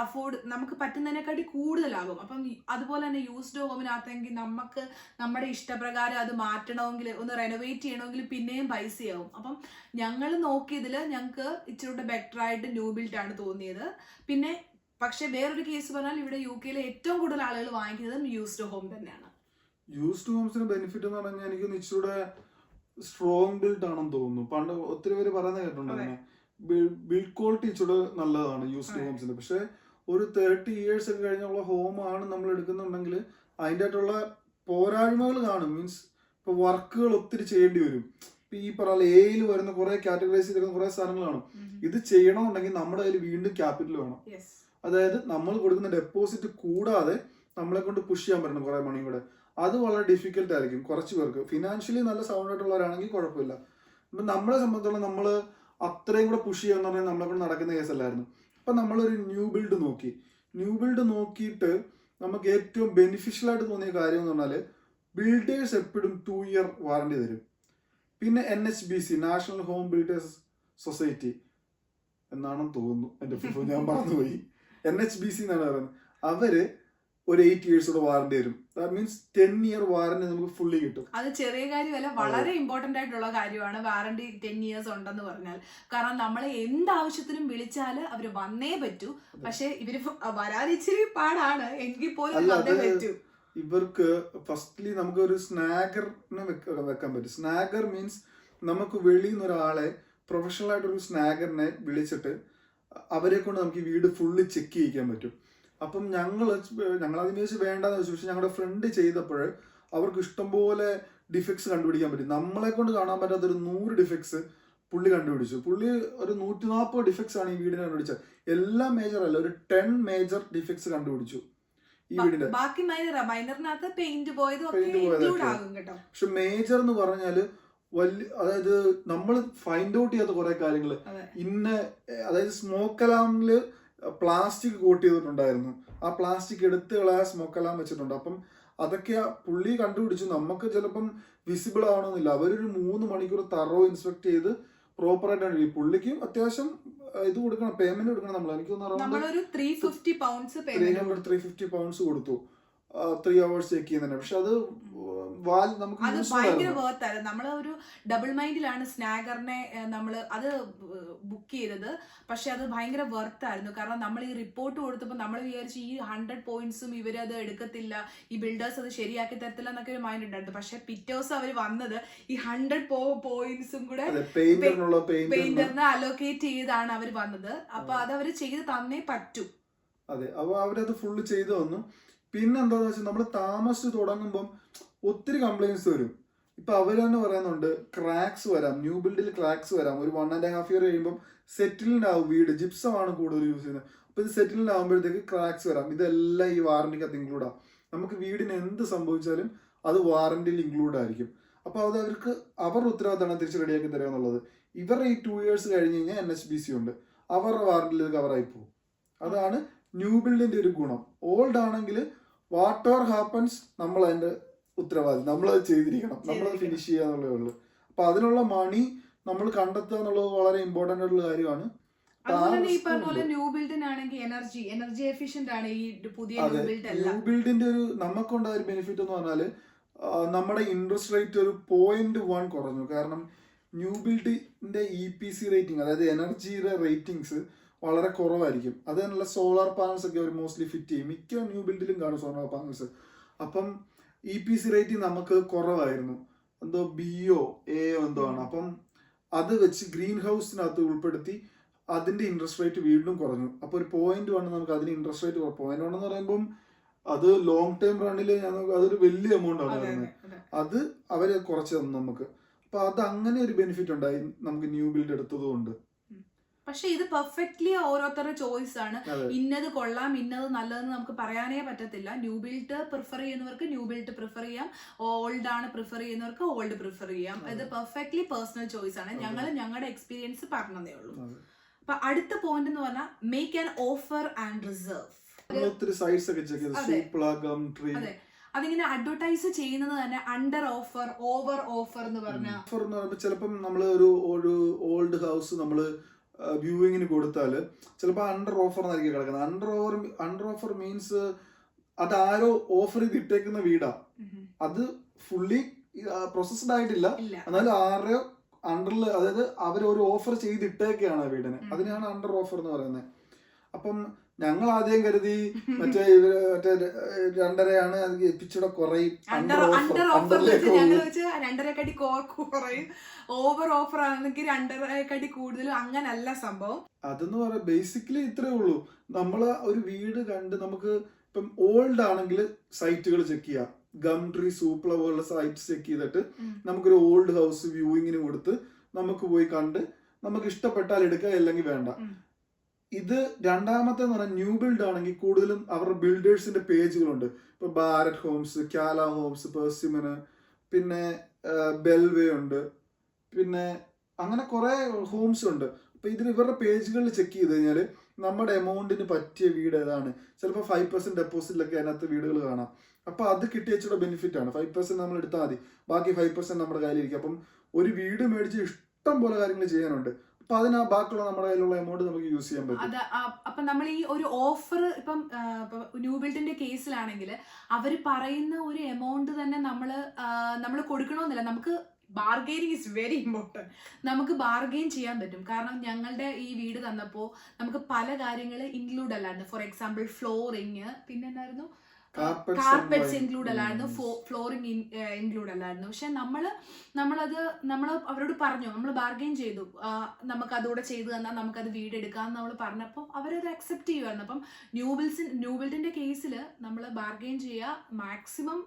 നമുക്ക് പറ്റുന്നതിനെക്കാട്ടി കൂടുതലാകും. അപ്പം അതുപോലെ തന്നെ യൂസ്ഡ് ഹോമിനകത്തെങ്കിൽ നമുക്ക് നമ്മുടെ ഇഷ്ടപ്രകാരം അത് മാറ്റണമെങ്കിൽ ഒന്ന് റെനോവേറ്റ് ചെയ്യണമെങ്കിൽ പിന്നെയും പൈസയാവും. അപ്പം ഞങ്ങൾ നോക്കിയതിൽ ഞങ്ങൾക്ക് ഇച്ചിരി ബെറ്റർ ആയിട്ട് ന്യൂ ബിൽഡ് ആണ് തോന്നിയത്. പിന്നെ പക്ഷെ വേറൊരു കേസ് പറഞ്ഞാൽ ഇവിടെ UK ഏറ്റവും കൂടുതൽ ആളുകൾ വാങ്ങിക്കുന്നത് യൂസ്ഡ് ഹോം തന്നെയാണ്. യൂസ്ഡ് ഹോംസിന് ബെനിഫിറ്റ് എന്ന് പറഞ്ഞാൽ എനിക്കൊന്ന് ഇച്ചിരൂടെ സ്ട്രോങ് ബിൽഡ് ആണെന്ന് തോന്നുന്നു. പണ്ട് ഒത്തിരി പേര് പറയുന്നത് കേട്ടിട്ടുണ്ട് അങ്ങനെ ബിൽഡ് ക്വാളിറ്റി ഇച്ചിരി നല്ലതാണ് യൂസ്ഡ് ഹോംസിന്. പക്ഷെ ഒരു 30 years ഒക്കെ കഴിഞ്ഞുള്ള ഹോമാണ് നമ്മൾ എടുക്കുന്നുണ്ടെങ്കിൽ അതിൻ്റെ ആയിട്ടുള്ള പോരായ്മകൾ കാണും. മീൻസ് ഇപ്പൊ വർക്കുകൾ ഒത്തിരി ചെയ്യേണ്ടി വരും. ഇപ്പൊ ഈ പറഞ്ഞ എയിൽ വരുന്ന കുറെ കാറ്റഗറൈസ് ചെയ്തിരിക്കുന്ന കുറെ സാധനങ്ങൾ കാണും. ഇത് ചെയ്യണമെന്നുണ്ടെങ്കിൽ നമ്മുടെ കയ്യിൽ വീണ്ടും ക്യാപിറ്റൽ വേണം. അതായത് നമ്മൾ കൊടുക്കുന്ന ഡെപ്പോസിറ്റ് കൂടാതെ നമ്മളെ കൊണ്ട് പുഷ് ചെയ്യാൻ പറ്റണം കുറെ മണി കൂടെ. അത് വളരെ ഡിഫിക്കൽട്ട് ആയിരിക്കും കുറച്ച് പേർക്ക്. ഫിനാൻഷ്യലി നല്ല സൗണ്ട് ആയിട്ടുള്ളവരാണെങ്കിൽ കുഴപ്പമില്ല. അപ്പം നമ്മളെ സംബന്ധിച്ചോളം നമ്മൾ അത്രയും കൂടെ പുഷ് ചെയ്യാന്ന് പറഞ്ഞാൽ നമ്മളെ കൊണ്ട് നടക്കുന്ന കേസല്ലായിരുന്നു. അപ്പം നമ്മളൊരു ന്യൂ ബിൽഡ് നോക്കിയിട്ട് നമുക്ക് ഏറ്റവും ബെനിഫിഷ്യൽ ആയിട്ട് തോന്നിയ കാര്യം എന്ന് പറഞ്ഞാൽ ബിൽഡേഴ്സ് എപ്പോഴും 2 year വാറണ്ടി തരും. പിന്നെ NHBC national home builders society എന്നാണെന്ന് തോന്നുന്നു, എൻ്റെ ഞാൻ മറന്നുപോയി. NHBC എന്നാണ് പറയുന്നത്. അവര് ഒരു 8 years വാറണ്ടി വരും. ദാറ്റ് മീൻസ് 10 year വാറണ്ടി നമുക്ക് ഫുള്ളി കിട്ടും. അത് ചെറിയ കാര്യമല്ല, വളരെ ഇമ്പോർട്ടന്റ് ആയിട്ടുള്ള കാര്യമാണ് വാറണ്ടി 10 years ഉണ്ടെന്ന് പറഞ്ഞാൽ. കാരണം നമ്മൾ എന്താവശ്യത്തിനും വിളിച്ചാല് അവര് വന്നേ പറ്റൂ. പക്ഷെ ഇവര് വരാതിച്ചിരി പാടാണ്, എങ്കിൽ പോലും വന്നേ പറ്റൂ. ഇവർക്ക് ഫസ്റ്റ്ലി നമുക്ക് ഒരു സ്നാഗറിനെ വെക്കാൻ പറ്റും. സ്നാഗർ മീൻസ് നമുക്ക് വെളിയിൽ നിന്ന് ഒരാളെ പ്രൊഫഷണൽ ആയിട്ടൊരു സ്നാഗറിനെ വിളിച്ചിട്ട് അവരെ കൊണ്ട് നമുക്ക് ഈ വീട് ഫുള്ളി ചെക്ക് ചെയ്യിക്കാൻ പറ്റും. അപ്പം ഞങ്ങൾ അതിന് വെച്ച് വേണ്ടെന്ന് വെച്ചു. പക്ഷെ ഞങ്ങളുടെ ഫ്രണ്ട് ചെയ്തപ്പോൾ അവർക്ക് ഇഷ്ടംപോലെ ഡിഫക്ട്സ് കണ്ടുപിടിക്കാൻ പറ്റും. നമ്മളെ കൊണ്ട് കാണാൻ പറ്റാത്തൊരു 100 ഡിഫക്ട്സ് പുള്ളി കണ്ടുപിടിച്ചു. പുള്ളി ഒരു 140 ഡിഫക്ട്സ് ആണ് ഈ വീടിനെ കണ്ടുപിടിച്ചത്. എല്ലാം മേജർ അല്ല, ഒരു 10 മേജർ ഡിഫക്ട്സ് കണ്ടുപിടിച്ചു ഈ വീടിന്റെ. പക്ഷെ മേജർ എന്ന് പറഞ്ഞാല് അതായത് നമ്മൾ ഫൈൻഡ് ഔട്ട് ചെയ്യാത്ത കുറെ കാര്യങ്ങള് അതായത് സ്മോക്ക് അലാമില് പ്ലാസ്റ്റിക് കോട്ട് ചെയ്തിട്ടുണ്ടായിരുന്നു. ആ പ്ലാസ്റ്റിക് എടുത്ത് കളയാ സ്മോക്ക് അലാം വെച്ചിട്ടുണ്ട്. അപ്പം അതൊക്കെ പുള്ളി കണ്ടുപിടിച്ചു. നമുക്ക് ചിലപ്പം വിസിബിൾ ആവണമെന്നില്ല. അവരൊരു 3 മണിക്കൂർ തറോ ഇൻസ്പെക്ട് ചെയ്ത് പ്രോപ്പർ ആയിട്ടാണ്. പുള്ളിക്കും അത്യാവശ്യം ഇത് കൊടുക്കണം, പേയ്മെന്റ് കൊടുക്കണം. നമ്മൾ എനിക്ക് തോന്നുന്നു 350 pounds കൊടുത്തു 3 hours ചെക്ക് ചെയ്യുന്നതിന്. പക്ഷെ അത് നമുക്ക് ഭയങ്കര വേർത്തായിരുന്നു. നമ്മള് ഒരു ഡബിൾ മൈൻഡിലാണ് സ്നാഗറിനെ നമ്മള് അത് ബുക്ക് ചെയ്തത്. പക്ഷെ അത് ഭയങ്കര വെർത്തായിരുന്നു. കാരണം നമ്മൾ ഈ റിപ്പോർട്ട് കൊടുത്തപ്പോൾ നമ്മൾ വിചാരിച്ചു ഈ 100 pointsഉം ഇവരത് എടുക്കത്തില്ല, ഈ ബിൽഡേഴ്സ് അത് ശരിയാക്കി തരത്തില്ല എന്നൊക്കെ ഒരു മൈൻഡ് ഉണ്ടായിരുന്നു. പക്ഷെ പിറ്റേ ദിവസം അവര് വന്നത് ഈ 100 pointsഉം കൂടെ പെയിന്ററിന് അലോക്കേറ്റ് ചെയ്താണ് അവർ വന്നത്. അപ്പൊ അത് അവര് ചെയ്ത് തന്നേ പറ്റൂ. അതെ, അപ്പൊ അവരത് ഫുള്ള് ചെയ്തു തന്നു. പിന്നെ എന്താന്ന് വെച്ചാൽ നമ്മൾ താമസിച്ച് തുടങ്ങുമ്പം ഒത്തിരി കംപ്ലൈൻസ് വരും. ഇപ്പൊ അവര് തന്നെ പറയുന്നുണ്ട് ക്രാക്സ് വരാം, ന്യൂ ബിൽഡിൽ ക്രാക്സ് വരാം. ഒരു 1.5 year കഴിയുമ്പോൾ സെറ്റിൽഡ് ആവും വീട്. ജിപ്സം ആണ് കൂടുതൽ യൂസ് ചെയ്യുന്നത്. അപ്പൊ ഇത് സെറ്റിൽഡ് ആകുമ്പോഴത്തേക്ക് ക്രാക്സ് വരാം. ഇതെല്ലാം ഈ വാറണ്ടിക്കകത്ത് ഇൻക്ലൂഡ് ആവും. നമുക്ക് വീടിന് എന്ത് സംഭവിച്ചാലും അത് വാറണ്ടിയിൽ ഇൻക്ലൂഡ് ആയിരിക്കും. അപ്പൊ അത് അവർക്ക് അവരുടെ ഉത്തരവാദിത്തമാണ് തിരിച്ച് റെഡിയാക്കി തരിക എന്നുള്ളത്. ഇവരുടെ ഈ 2 years കഴിഞ്ഞ് കഴിഞ്ഞാൽ NHBC ഉണ്ട്, അവരുടെ വാറണ്ടിയിൽ കവറായി പോകും. അതാണ് ന്യൂ ബിൽഡിന്റെ ഒരു ഗുണം. ഓൾഡ് ആണെങ്കിൽ വാട്ട് എവർ ഹാപ്പൻസ് നമ്മൾ അതിന്റെ ഉത്തരവാദിത്തം നമ്മളത് ചെയ്തിരിക്കണം, നമ്മളത് ഫിനിഷ് ചെയ്യാന്നുള്ളേ ഉള്ളൂ. അപ്പൊ അതിനുള്ള മണി നമ്മൾ കണ്ടെത്തുക എന്നുള്ളത് വളരെ ഇമ്പോർട്ടന്റ് ആയിട്ടുള്ള കാര്യമാണ്. അതുപോലെ തന്നെ ഈ പറഞ്ഞ പോലെ ന്യൂ ബിൽഡിനാണെങ്കിൽ എനർജി എഫിഷ്യന്റ് ആണ് ഈ പുതിയ ന്യൂ ബിൽഡ് അല്ല. ന്യൂ ബിൽഡിന്റെ ഒരു നമുക്കുണ്ടായ ഒരു ബെനിഫിറ്റ് എന്ന് പറഞ്ഞാല് നമ്മുടെ ഇൻട്രസ്റ്റ് റേറ്റ് ഒരു 0.1 കുറഞ്ഞു. കാരണം ന്യൂ ബിൽഡിന്റെ EPC റേറ്റിംഗ്, അതായത് എനർജിയുടെ റേറ്റിംഗ്സ് വളരെ കുറവായിരിക്കും. അത് തന്നെയുള്ള സോളാർ പാനൽസ് ഒക്കെ അവർ മോസ്റ്റ്ലി ഫിറ്റ് ചെയ്യും. മിക്ക ന്യൂ ബിൽഡിലും കാണും സോളാർ പാനൽസ്. അപ്പം EPC റേറ്റിംഗ് നമുക്ക് കുറവായിരുന്നു, എന്തോ BO AO എന്തോ ആണ്. അപ്പം അത് വെച്ച് ഗ്രീൻ ഹൗസിനകത്ത് ഉൾപ്പെടുത്തി അതിന്റെ ഇൻട്രസ്റ്റ് റേറ്റ് വീണ്ടും കുറഞ്ഞു. അപ്പൊ ഒരു 0.1 നമുക്ക് അതിന് ഇൻട്രസ്റ്റ് റേറ്റ് 0.1 എന്ന് പറയുമ്പോൾ അത് ലോങ് ടൈം റണ്ണിൽ അതൊരു വലിയ എമൗണ്ട് ആണ് വരുന്നത്. അത് അവര് കുറച്ച് തന്നു നമുക്ക്. അപ്പൊ അത് അങ്ങനെ ഒരു ബെനിഫിറ്റ് ഉണ്ടായി നമുക്ക് ന്യൂ ബിൽഡ് എടുത്തതുകൊണ്ട്. പക്ഷെ ഇത് പെർഫെക്റ്റ്ലി ഓരോരുത്തരുടെ ചോയ്സ് ആണ്. ഇന്നത് കൊള്ളാം, ഇന്നത് നല്ലതെന്ന് നമുക്ക് പറയാനേ പറ്റത്തില്ല. ന്യൂ ബിൽഡ് പ്രിഫർ ചെയ്യുന്നവർക്ക് ന്യൂ ബിൽഡ് പ്രിഫർ ചെയ്യാം, ഓൾഡ് ആണ് പ്രിഫർ ചെയ്യുന്നവർക്ക് ഓൾഡ് പ്രിഫർ ചെയ്യാം. ഇത് പെർഫെക്റ്റ്ലി പേഴ്സണൽ ചോയ്സ് ആണ്. ഞങ്ങൾ ഞങ്ങളുടെ എക്സ്പീരിയൻസ് പറഞ്ഞതേ ഉള്ളൂ. അപ്പൊ അടുത്ത പോയിന്റ് എന്ന് പറഞ്ഞാൽ make an offer and reserve. അതെ, അതിങ്ങനെ അഡ്വർടൈസ് ചെയ്യുന്നത് തന്നെ അണ്ടർ ഓഫർ, ഓവർ ഓഫർ എന്ന് പറഞ്ഞാൽ ചിലപ്പം നമ്മൾ ഒരു ഓൾഡ് ഹൗസ് നമ്മള് വ്യൂവിങ്ങിന് കൊടുത്താല് ചിലപ്പോൾ അണ്ടർ ഓഫർ എന്നായിരിക്കും കിടക്കുന്നത്. അണ്ടർ ഓഫർ മീൻസ് അത് ആരോ ഓഫർ ചെയ്ത് ഇട്ടേക്കുന്ന വീടാ, അത് ഫുള്ളി പ്രോസസ്ഡ് ആയിട്ടില്ല, എന്നാലും ആരോ അണ്ടറിൽ, അതായത് അവർ ഒരു ഓഫർ ചെയ്തിട്ടേക്കാണ് ആ വീടിന്, അതിനാണ് അണ്ടർ ഓഫർ എന്ന് പറയുന്നത്. അപ്പം ഞങ്ങൾ ആദ്യം കരുതി മറ്റേ 2.5 എപ്പിച്ചൂടെ കുറയും, ഓവർ ഓഫർ ആണെങ്കിൽ 2.5 കൂടുതലും. അങ്ങനല്ല സംഭവം. അതെന്ന് പറയാം ബേസിക്കലി ഇത്രേ ഉള്ളൂ. നമ്മള് ഒരു വീട് കണ്ട് നമുക്ക് ഇപ്പം ഓൾഡ് ആണെങ്കിൽ സൈറ്റുകൾ ചെക്ക് ചെയ്യാം, ഗംട്രി, സൂപ്ല പോലുള്ള സൈറ്റ്സ് ചെക്ക് ചെയ്തിട്ട് നമുക്കൊരു ഓൾഡ് ഹൗസ് വ്യൂയിങ്ങിന് കൊടുത്ത് നമുക്ക് പോയി കണ്ട് നമുക്ക് ഇഷ്ടപ്പെട്ടാൽ എടുക്കുക, അല്ലെങ്കിൽ വേണ്ട. ഇത് രണ്ടാമത്തെ എന്ന് പറഞ്ഞാൽ ന്യൂ ബിൽഡ് ആണെങ്കിൽ കൂടുതലും അവരുടെ ബിൽഡേഴ്സിന്റെ പേജുകളുണ്ട്. ഇപ്പൊ ഭാരത് ഹോംസ്, ക്യാല ഹോംസ്, പെർസിമന്, പിന്നെ ബെൽവേ ഉണ്ട്, പിന്നെ അങ്ങനെ കുറെ ഹോംസ് ഉണ്ട്. അപ്പൊ ഇതിൽ ഇവരുടെ പേജുകളിൽ ചെക്ക് ചെയ്ത് കഴിഞ്ഞാൽ നമ്മുടെ എമൗണ്ടിന് പറ്റിയ വീട് ഏതാണ്. ചിലപ്പോൾ 5% ഡെപ്പോസിറ്റിലൊക്കെ അതിനകത്ത് വീടുകൾ കാണാം. അപ്പൊ അത് കിട്ടിയച്ചൂടെ ബെനിഫിറ്റ് ആണ്. 5% നമ്മൾ എടുത്താൽ മതി, ബാക്കി 5% നമ്മുടെ കയ്യിലിരിക്കും. അപ്പം ഒരു വീട് മേടിച്ച് ഇഷ്ടം പോലെ കാര്യങ്ങൾ ചെയ്യാനുണ്ട്. അപ്പൊ അതിനാ ബാക്കിയുള്ള നമ്മുടെ കയ്യിലുള്ള എമൗണ്ട് നമുക്ക് യൂസ് ചെയ്യാൻ പറ്റും. അപ്പൊ നമ്മൾ ഈ ഒരു ഓഫർ ഇപ്പം ന്യൂ ബിൽഡിന്റെ കേസിലാണെങ്കിൽ അവർ പറയുന്ന ഒരു എമൗണ്ട് തന്നെ നമ്മൾ കൊടുക്കണമെന്നില്ല. നമുക്ക് ബാർഗെയിനിങ് ഇസ് വെരി ഇമ്പോർട്ടൻറ്റ്. നമുക്ക് ബാർഗെയിൻ ചെയ്യാൻ പറ്റും. കാരണം ഞങ്ങളുടെ ഈ വീട് തന്നപ്പോൾ നമുക്ക് പല കാര്യങ്ങൾ ഇൻക്ലൂഡ് അല്ലായിരുന്നു. ഫോർ എക്സാമ്പിൾ ഫ്ലോറിങ്, പിന്നെ എന്തായിരുന്നു, കാർപ്പറ്റ്സ് ഇൻക്ലൂഡ് അല്ലായിരുന്നു, ഫ്ലോറിംഗ് ഇൻക്ലൂഡ് അല്ലായിരുന്നു. പക്ഷെ നമ്മൾ അവരോട് പറഞ്ഞു, നമ്മൾ ബാർഗെയിൻ ചെയ്തു, നമുക്ക് അതുകൂടെ ചെയ്തു തന്നാൽ നമുക്കത് വീടെടുക്കാമെന്ന് നമ്മൾ പറഞ്ഞപ്പോൾ അവരത് അക്സെപ്റ്റ് ചെയ്യുമായിരുന്നു. അപ്പം ന്യൂ ബിൽഡിന്റെ കേസിൽ നമ്മൾ ബാർഗെയിൻ ചെയ്യുക, മാക്സിമം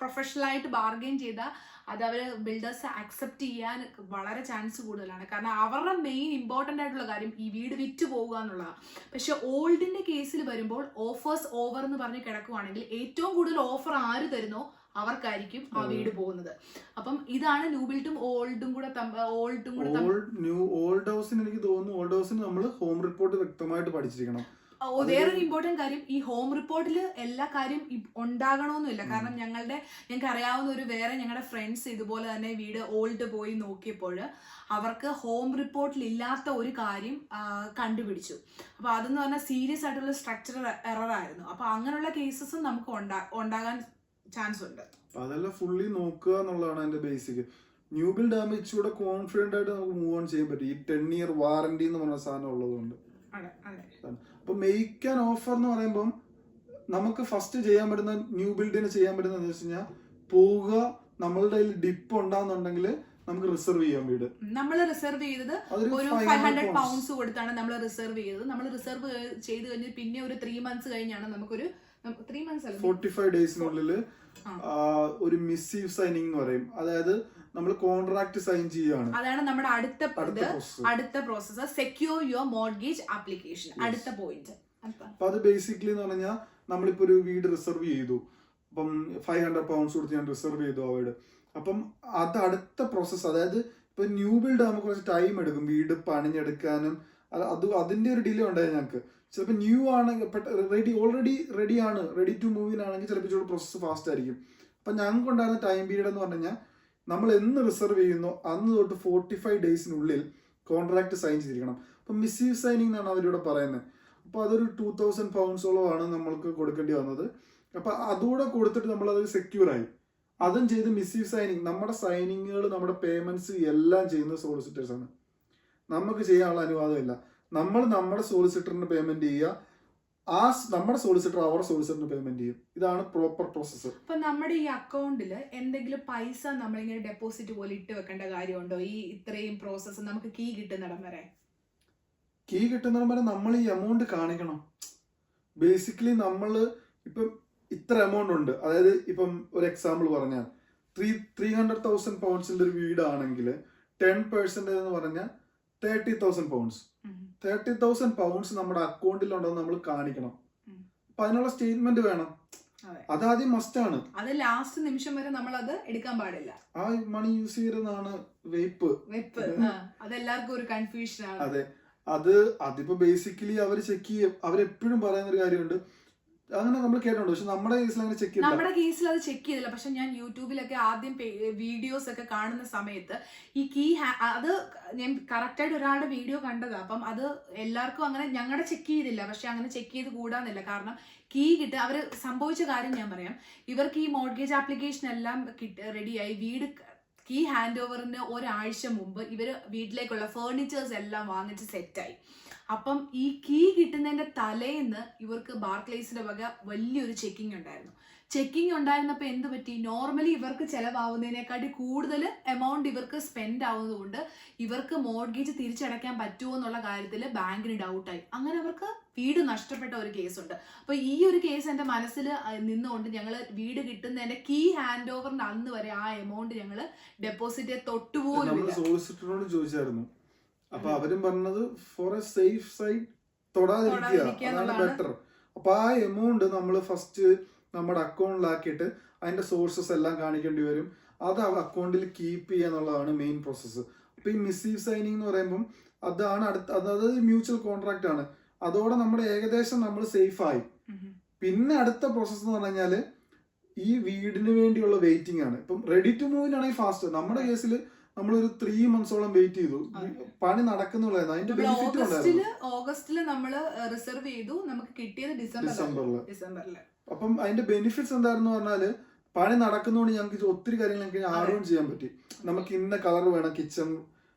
പ്രൊഫഷണലായിട്ട് ബാർഗെയിൻ ചെയ്താൽ അത് അവർ ബിൽഡേഴ്സ് അക്സെപ്റ്റ് ചെയ്യാൻ വളരെ ചാൻസ് കൂടുതലാണ്. കാരണം അവരുടെ മെയിൻ ഇമ്പോർട്ടൻ്റ് ആയിട്ടുള്ള കാര്യം ഈ വീട് വിറ്റ് പോകുക എന്നുള്ളതാണ്. പക്ഷെ ഓൾഡിന്റെ കേസിൽ വരുമ്പോൾ ഓഫേഴ്സ് ഓവർ എന്ന് പറഞ്ഞ് കിടക്കുവാണെങ്കിൽ ഏറ്റവും കൂടുതൽ ഓഫർ ആര് തരുന്നോ അവർക്കായിരിക്കും ആ വീട് പോകുന്നത്. അപ്പം ഇതാണ് ന്യൂ ബിൽഡും ഓൾഡും കൂടെ ഓൾഡ് ഹൗസിന് എനിക്ക് തോന്നുന്നു, ഓൾഡ് ഹൗസിന് നമ്മൾ ഹോം റിപ്പോർട്ട് വ്യക്തമായിട്ട് പഠിച്ചിരിക്കണം. വേറൊരു ഇമ്പോർട്ടന്റ് കാര്യം, ഈ ഹോം റിപ്പോർട്ടിൽ എല്ലാ കാര്യം ഉണ്ടാകണമെന്നില്ല. കാരണം ഞങ്ങൾക്ക് അറിയാവുന്ന ഞങ്ങളുടെ ഫ്രണ്ട്സ് ഇതുപോലെ തന്നെ വീട് ഓൾഡ് പോയി നോക്കിയപ്പോൾ അവർക്ക് ഹോം റിപ്പോർട്ടിൽ ഇല്ലാത്ത ഒരു കാര്യം കണ്ടുപിടിച്ചു. അപ്പൊ അതെന്ന് പറഞ്ഞാൽ സീരിയസ് ആയിട്ടുള്ള സ്ട്രക്ചറൽ എറർ ആയിരുന്നു. അപ്പൊ അങ്ങനെയുള്ള കേസസും നമുക്ക് ഉണ്ടാകാൻ ചാൻസ് ഉണ്ട്. അതെല്ലാം ഫുള്ളി നോക്കുക എന്നുള്ളതാണ് അതിന്റെ ബേസിക്. ന്യൂ ബിൽഡ് ആകുമ്പോൾ ഇച്ചിരി കോൺഫിഡന്റ് ആയിട്ട് നമുക്ക് മൂവ് ഓൺ ചെയ്യാൻ പറ്റും. ഈ 10 year വാറന്റി എന്ന് പറഞ്ഞ സാധനം ഉള്ളതുകൊണ്ട്. അപ്പൊ മേക്ക് ആൻ ഓഫർ എന്ന് പറയുമ്പോൾ നമുക്ക് ഫസ്റ്റ് ചെയ്യാൻ പറ്റുന്ന, ന്യൂ ബിൽഡിന് ചെയ്യാൻ പറ്റുന്ന എന്ന് വെച്ച് കഴിഞ്ഞാൽ പോവുക, നമ്മളുടെ കയ്യിൽ ഡിപ്പ് ഉണ്ടാകുന്നുണ്ടെങ്കിൽ നമുക്ക് റിസർവ് ചെയ്യാം വീട്. നമ്മൾ റിസർവ് ചെയ്തത് ഒരു 500 pounds കൊടുത്താണ് നമ്മൾ റിസർവ് ചെയ്തത്. നമ്മൾ റിസർവ് ചെയ്ത് കഴിഞ്ഞ് പിന്നെ ഒരു 3 months കഴിഞ്ഞാണ് നമുക്കൊരു 3 months അല്ല 45 daysനുള്ളിൽ ഒരു മിസ്സീവ് സൈനിങ് എന്ന് പറയും. അതായത് നമ്മൾ കോൺട്രാക്ട് സൈൻ ചെയ്യുകയാണ്. അതാണ് നമ്മുടെ അടുത്ത process, secure your mortgage application. അടുത്ത പോയിന്റ്. അപ്പൊ അത് ബേസിക്കലി എന്ന് പറഞ്ഞാൽ നമ്മളിപ്പോ ഒരു വീട് റിസർവ് ചെയ്തു, അപ്പം 500 pounds കൊടുത്ത് ഞാൻ റിസർവ് ചെയ്തു ആ വീട്. അപ്പം അത് അടുത്ത പ്രോസസ്സ്, അതായത് ഇപ്പൊ ന്യൂ ബിൽഡ് നമുക്ക് കുറച്ച് ടൈം എടുക്കും വീട് പണിഞ്ഞെടുക്കാനും. അതിന്റെ ഒരു ഡിലേ ഉണ്ടായി ഞങ്ങൾക്ക്. ചിലപ്പോൾ ന്യൂ ആണ്, ഓൾറെഡി റെഡി ടു മൂവിനാണെങ്കിൽ ചിലപ്പോൾ പ്രോസസ്സ് ഫാസ്റ്റ് ആയിരിക്കും. അപ്പൊ ഞങ്ങൾക്ക് ഉണ്ടായിരുന്ന ടൈം പീരീഡ് എന്ന് പറഞ്ഞു കഴിഞ്ഞാൽ നമ്മൾ എന്ന് റിസർവ് ചെയ്യുന്നോ അന്ന് തൊട്ട് 45 ഡേയ്സിനുള്ളിൽ കോൺട്രാക്ട് സൈൻ ചെയ്തിരിക്കണം. അപ്പം മിസ്സീവ് സൈനിങ് എന്നാണ് അവരിവിടെ പറയുന്നത്. അപ്പോൾ അതൊരു 2000 പൗണ്ട്സോളമാണ് നമ്മൾക്ക് കൊടുക്കേണ്ടി വന്നത്. അപ്പം അതുകൂടെ കൊടുത്തിട്ട് നമ്മളത് സെക്യൂറായി. അതും ചെയ്ത് മിസ്സീവ് സൈനിങ്, നമ്മുടെ സൈനിങ്ങുകൾ, നമ്മുടെ പേയ്മെന്റ്സ് എല്ലാം ചെയ്യുന്നത് സോളിസിറ്റേഴ്സ് ആണ്. നമുക്ക് ചെയ്യാനുള്ള അനുവാദമില്ല. നമ്മൾ നമ്മുടെ സോളിസിറ്ററിന് പേയ്മെന്റ് ചെയ്യുക, നമ്മുടെ സോളിസിറ്റർ അവരുടെ സോളിസിറ്ററിന് പേയ്മെന്റ് ചെയ്യും. ഇതാണ് പ്രോപ്പർ പ്രോസസ്സ്. അപ്പൊ നമ്മുടെ ഈ അക്കൗണ്ടിൽ എന്തെങ്കിലും പൈസ നമ്മളിങ്ങനെ ഡെപ്പോസിറ്റ് പോലെ ഇട്ട് വെക്കേണ്ട കാര്യമുണ്ടോ? ഈ ഇത്രയും പ്രോസസ്സ് നമുക്ക് കീ കിട്ടുന്നിടം വരെ നമ്മൾ ഈ എമൗണ്ട് കാണിക്കണം. ബേസിക്കലി നമ്മൾ ഇപ്പം ഇത്ര എമൗണ്ട് ഉണ്ട്, അതായത് ഇപ്പം ഒരു എക്സാമ്പിൾ പറഞ്ഞാൽ 300,000 പൗണ്ട്സിന്റെ ഒരു വീടാണെങ്കിൽ 10% എന്ന് പറഞ്ഞാൽ 30,000 പൗണ്ട്സ്. 30,000 പൗണ്ട്സ് നമ്മുടെ അക്കൗണ്ടിലുണ്ടെന്ന് നമ്മൾ കാണിക്കണം. അപ്പൊ അതിനുള്ള സ്റ്റേറ്റ്മെന്റ് വേണം. അതാദ്യം മസ്റ്റ് ആണ്. അത് ലാസ്റ്റ് നിമിഷം വരെ നമ്മൾ അത് എടുക്കാൻ പാടില്ല. ആ മണി യൂസ് ചെയ്യുന്നതാണ് വെയ്പ്പ്. അതെല്ലാവർക്കും ഒരു കൺഫ്യൂഷൻ ആണ്. അതെ, അതിപ്പോ ബേസിക്കലി അവർ ചെക്ക് ചെയ്യും. അവരെപ്പോഴും പറയുന്ന ഒരു കാര്യമുണ്ട്, അങ്ങനെ നമ്മൾ കേട്ടിട്ടുണ്ട്. പക്ഷെ നമ്മുടെ കേസിൽ അങ്ങനെ ചെക്ക് ചെയ്തില്ല. നമ്മുടെ കേസിൽ അത് ചെക്ക് ചെയ്തില്ല. പക്ഷെ ഞാൻ യൂട്യൂബിലൊക്കെ ആദ്യം വീഡിയോസ് ഒക്കെ കാണുന്ന സമയത്ത് ഈ കീ അത് ഞാൻ കറക്റ്റായിട്ട് ഒരാളുടെ വീഡിയോ കണ്ടതാ. അപ്പം അത് എല്ലാവർക്കും അങ്ങനെ ഞങ്ങളുടെ ചെക്ക് ചെയ്തില്ല. പക്ഷെ അങ്ങനെ ചെക്ക് ചെയ്ത് കൂടാന്നില്ല. കാരണം കീ അവര് സംഭവിച്ച കാര്യം ഞാൻ പറയാം. ഇവർക്ക് ഈ മോർഗേജ് ആപ്ലിക്കേഷൻ എല്ലാം റെഡിയായി, വീട് കീ ഹാൻഡ് ഓവറിന് ഒരാഴ്ച മുമ്പ് ഇവര് വീട്ടിലേക്കുള്ള ഫേർണിച്ചേഴ്സ് എല്ലാം വാങ്ങിച്ച് സെറ്റായി. അപ്പം ഈ കീ കിട്ടുന്നതിന്റെ തലേന്ന് ഇവർക്ക് ബാർക്ലേസിന്റെ വക വലിയൊരു ചെക്കിംഗ് ഉണ്ടായിരുന്നു. ചെക്കിംഗ് ഉണ്ടായിരുന്നപ്പോൾ എന്ത് പറ്റി? നോർമലി ഇവർക്ക് ചെലവാകുന്നതിനെക്കാട്ടി കൂടുതൽ എമൗണ്ട് ഇവർക്ക് സ്പെൻഡ് ആവുന്നതുകൊണ്ട് ഇവർക്ക് മോർഗേജ് തിരിച്ചടയ്ക്കാൻ പറ്റുമോ എന്നുള്ള കാര്യത്തിൽ ബാങ്കിന് ഡൗട്ടായി. അങ്ങനെ അവർക്ക് വീട് നഷ്ടപ്പെട്ട ഒരു കേസുണ്ട്. അപ്പൊ ഈ ഒരു കേസ് എന്റെ മനസ്സിൽ നിന്നുകൊണ്ട് ഞങ്ങൾ വീട് കിട്ടുന്നതിന്റെ കീ ഹാൻഡ് ഓവറിന്റെ അന്ന് വരെ ആ എമൗണ്ട് ഞങ്ങൾ ഡെപ്പോസിറ്റ് തൊട്ടുപോലും സോളിസിറ്ററിനോട് ചോദിച്ചായിരുന്നു. അപ്പൊ അവരും പറഞ്ഞത് ഫോർ എ സേഫ് സൈഡ് തൊടാതിരിക്കുക, അതാണ് ബെറ്റർ. അപ്പൊ ആ എമൗണ്ട് നമ്മൾ ഫസ്റ്റ് നമ്മുടെ അക്കൗണ്ടിലാക്കിയിട്ട് അതിന്റെ സോഴ്സസ് എല്ലാം കാണിക്കേണ്ടി വരും. അത് അക്കൗണ്ടിൽ കീപ്പ് ചെയ്യുക എന്നുള്ളതാണ് മെയിൻ പ്രോസസ്സ്. അപ്പൊ ഈ മിസ്സീവ് സൈനിങ് എന്ന് പറയുമ്പോൾ അതാണ് അതായത് മ്യൂച്വൽ കോൺട്രാക്ട് ആണ്. അതോടെ നമ്മുടെ ഏകദേശം നമ്മൾ സേഫ് ആയി. പിന്നെ അടുത്ത പ്രോസസ്സ് എന്ന് പറഞ്ഞു കഴിഞ്ഞാല് ഈ വീടിന് വേണ്ടിയുള്ള വെയിറ്റിംഗ് ആണ്. ഇപ്പം റെഡി ടു മൂവിനാണെങ്കിൽ ഫാസ്റ്റ്. നമ്മുടെ കേസിൽ നമ്മളൊരു 3 മന്ത്സോളം വെയിറ്റ് ചെയ്തു. പണി നടക്കുന്നുള്ളായിരുന്നു. അതിന്റെ ബെനിഫിറ്റ് ഓഗസ്റ്റില് നമ്മൾ റിസർവ് ചെയ്തു, നമുക്ക് കിട്ടിയത് ഡിസംബറില്. അപ്പം അതിന്റെ ബെനിഫിറ്റ്സ് എന്തായിരുന്നു പറഞ്ഞാല്, പണി നടക്കുന്നതുകൊണ്ട് ഞങ്ങൾക്ക് ഒത്തിരി കാര്യങ്ങൾ ഞങ്ങൾക്ക് ആഡോൺ ചെയ്യാൻ പറ്റി. നമുക്ക് ഇന്ന കളർ വേണം കിച്ചൺ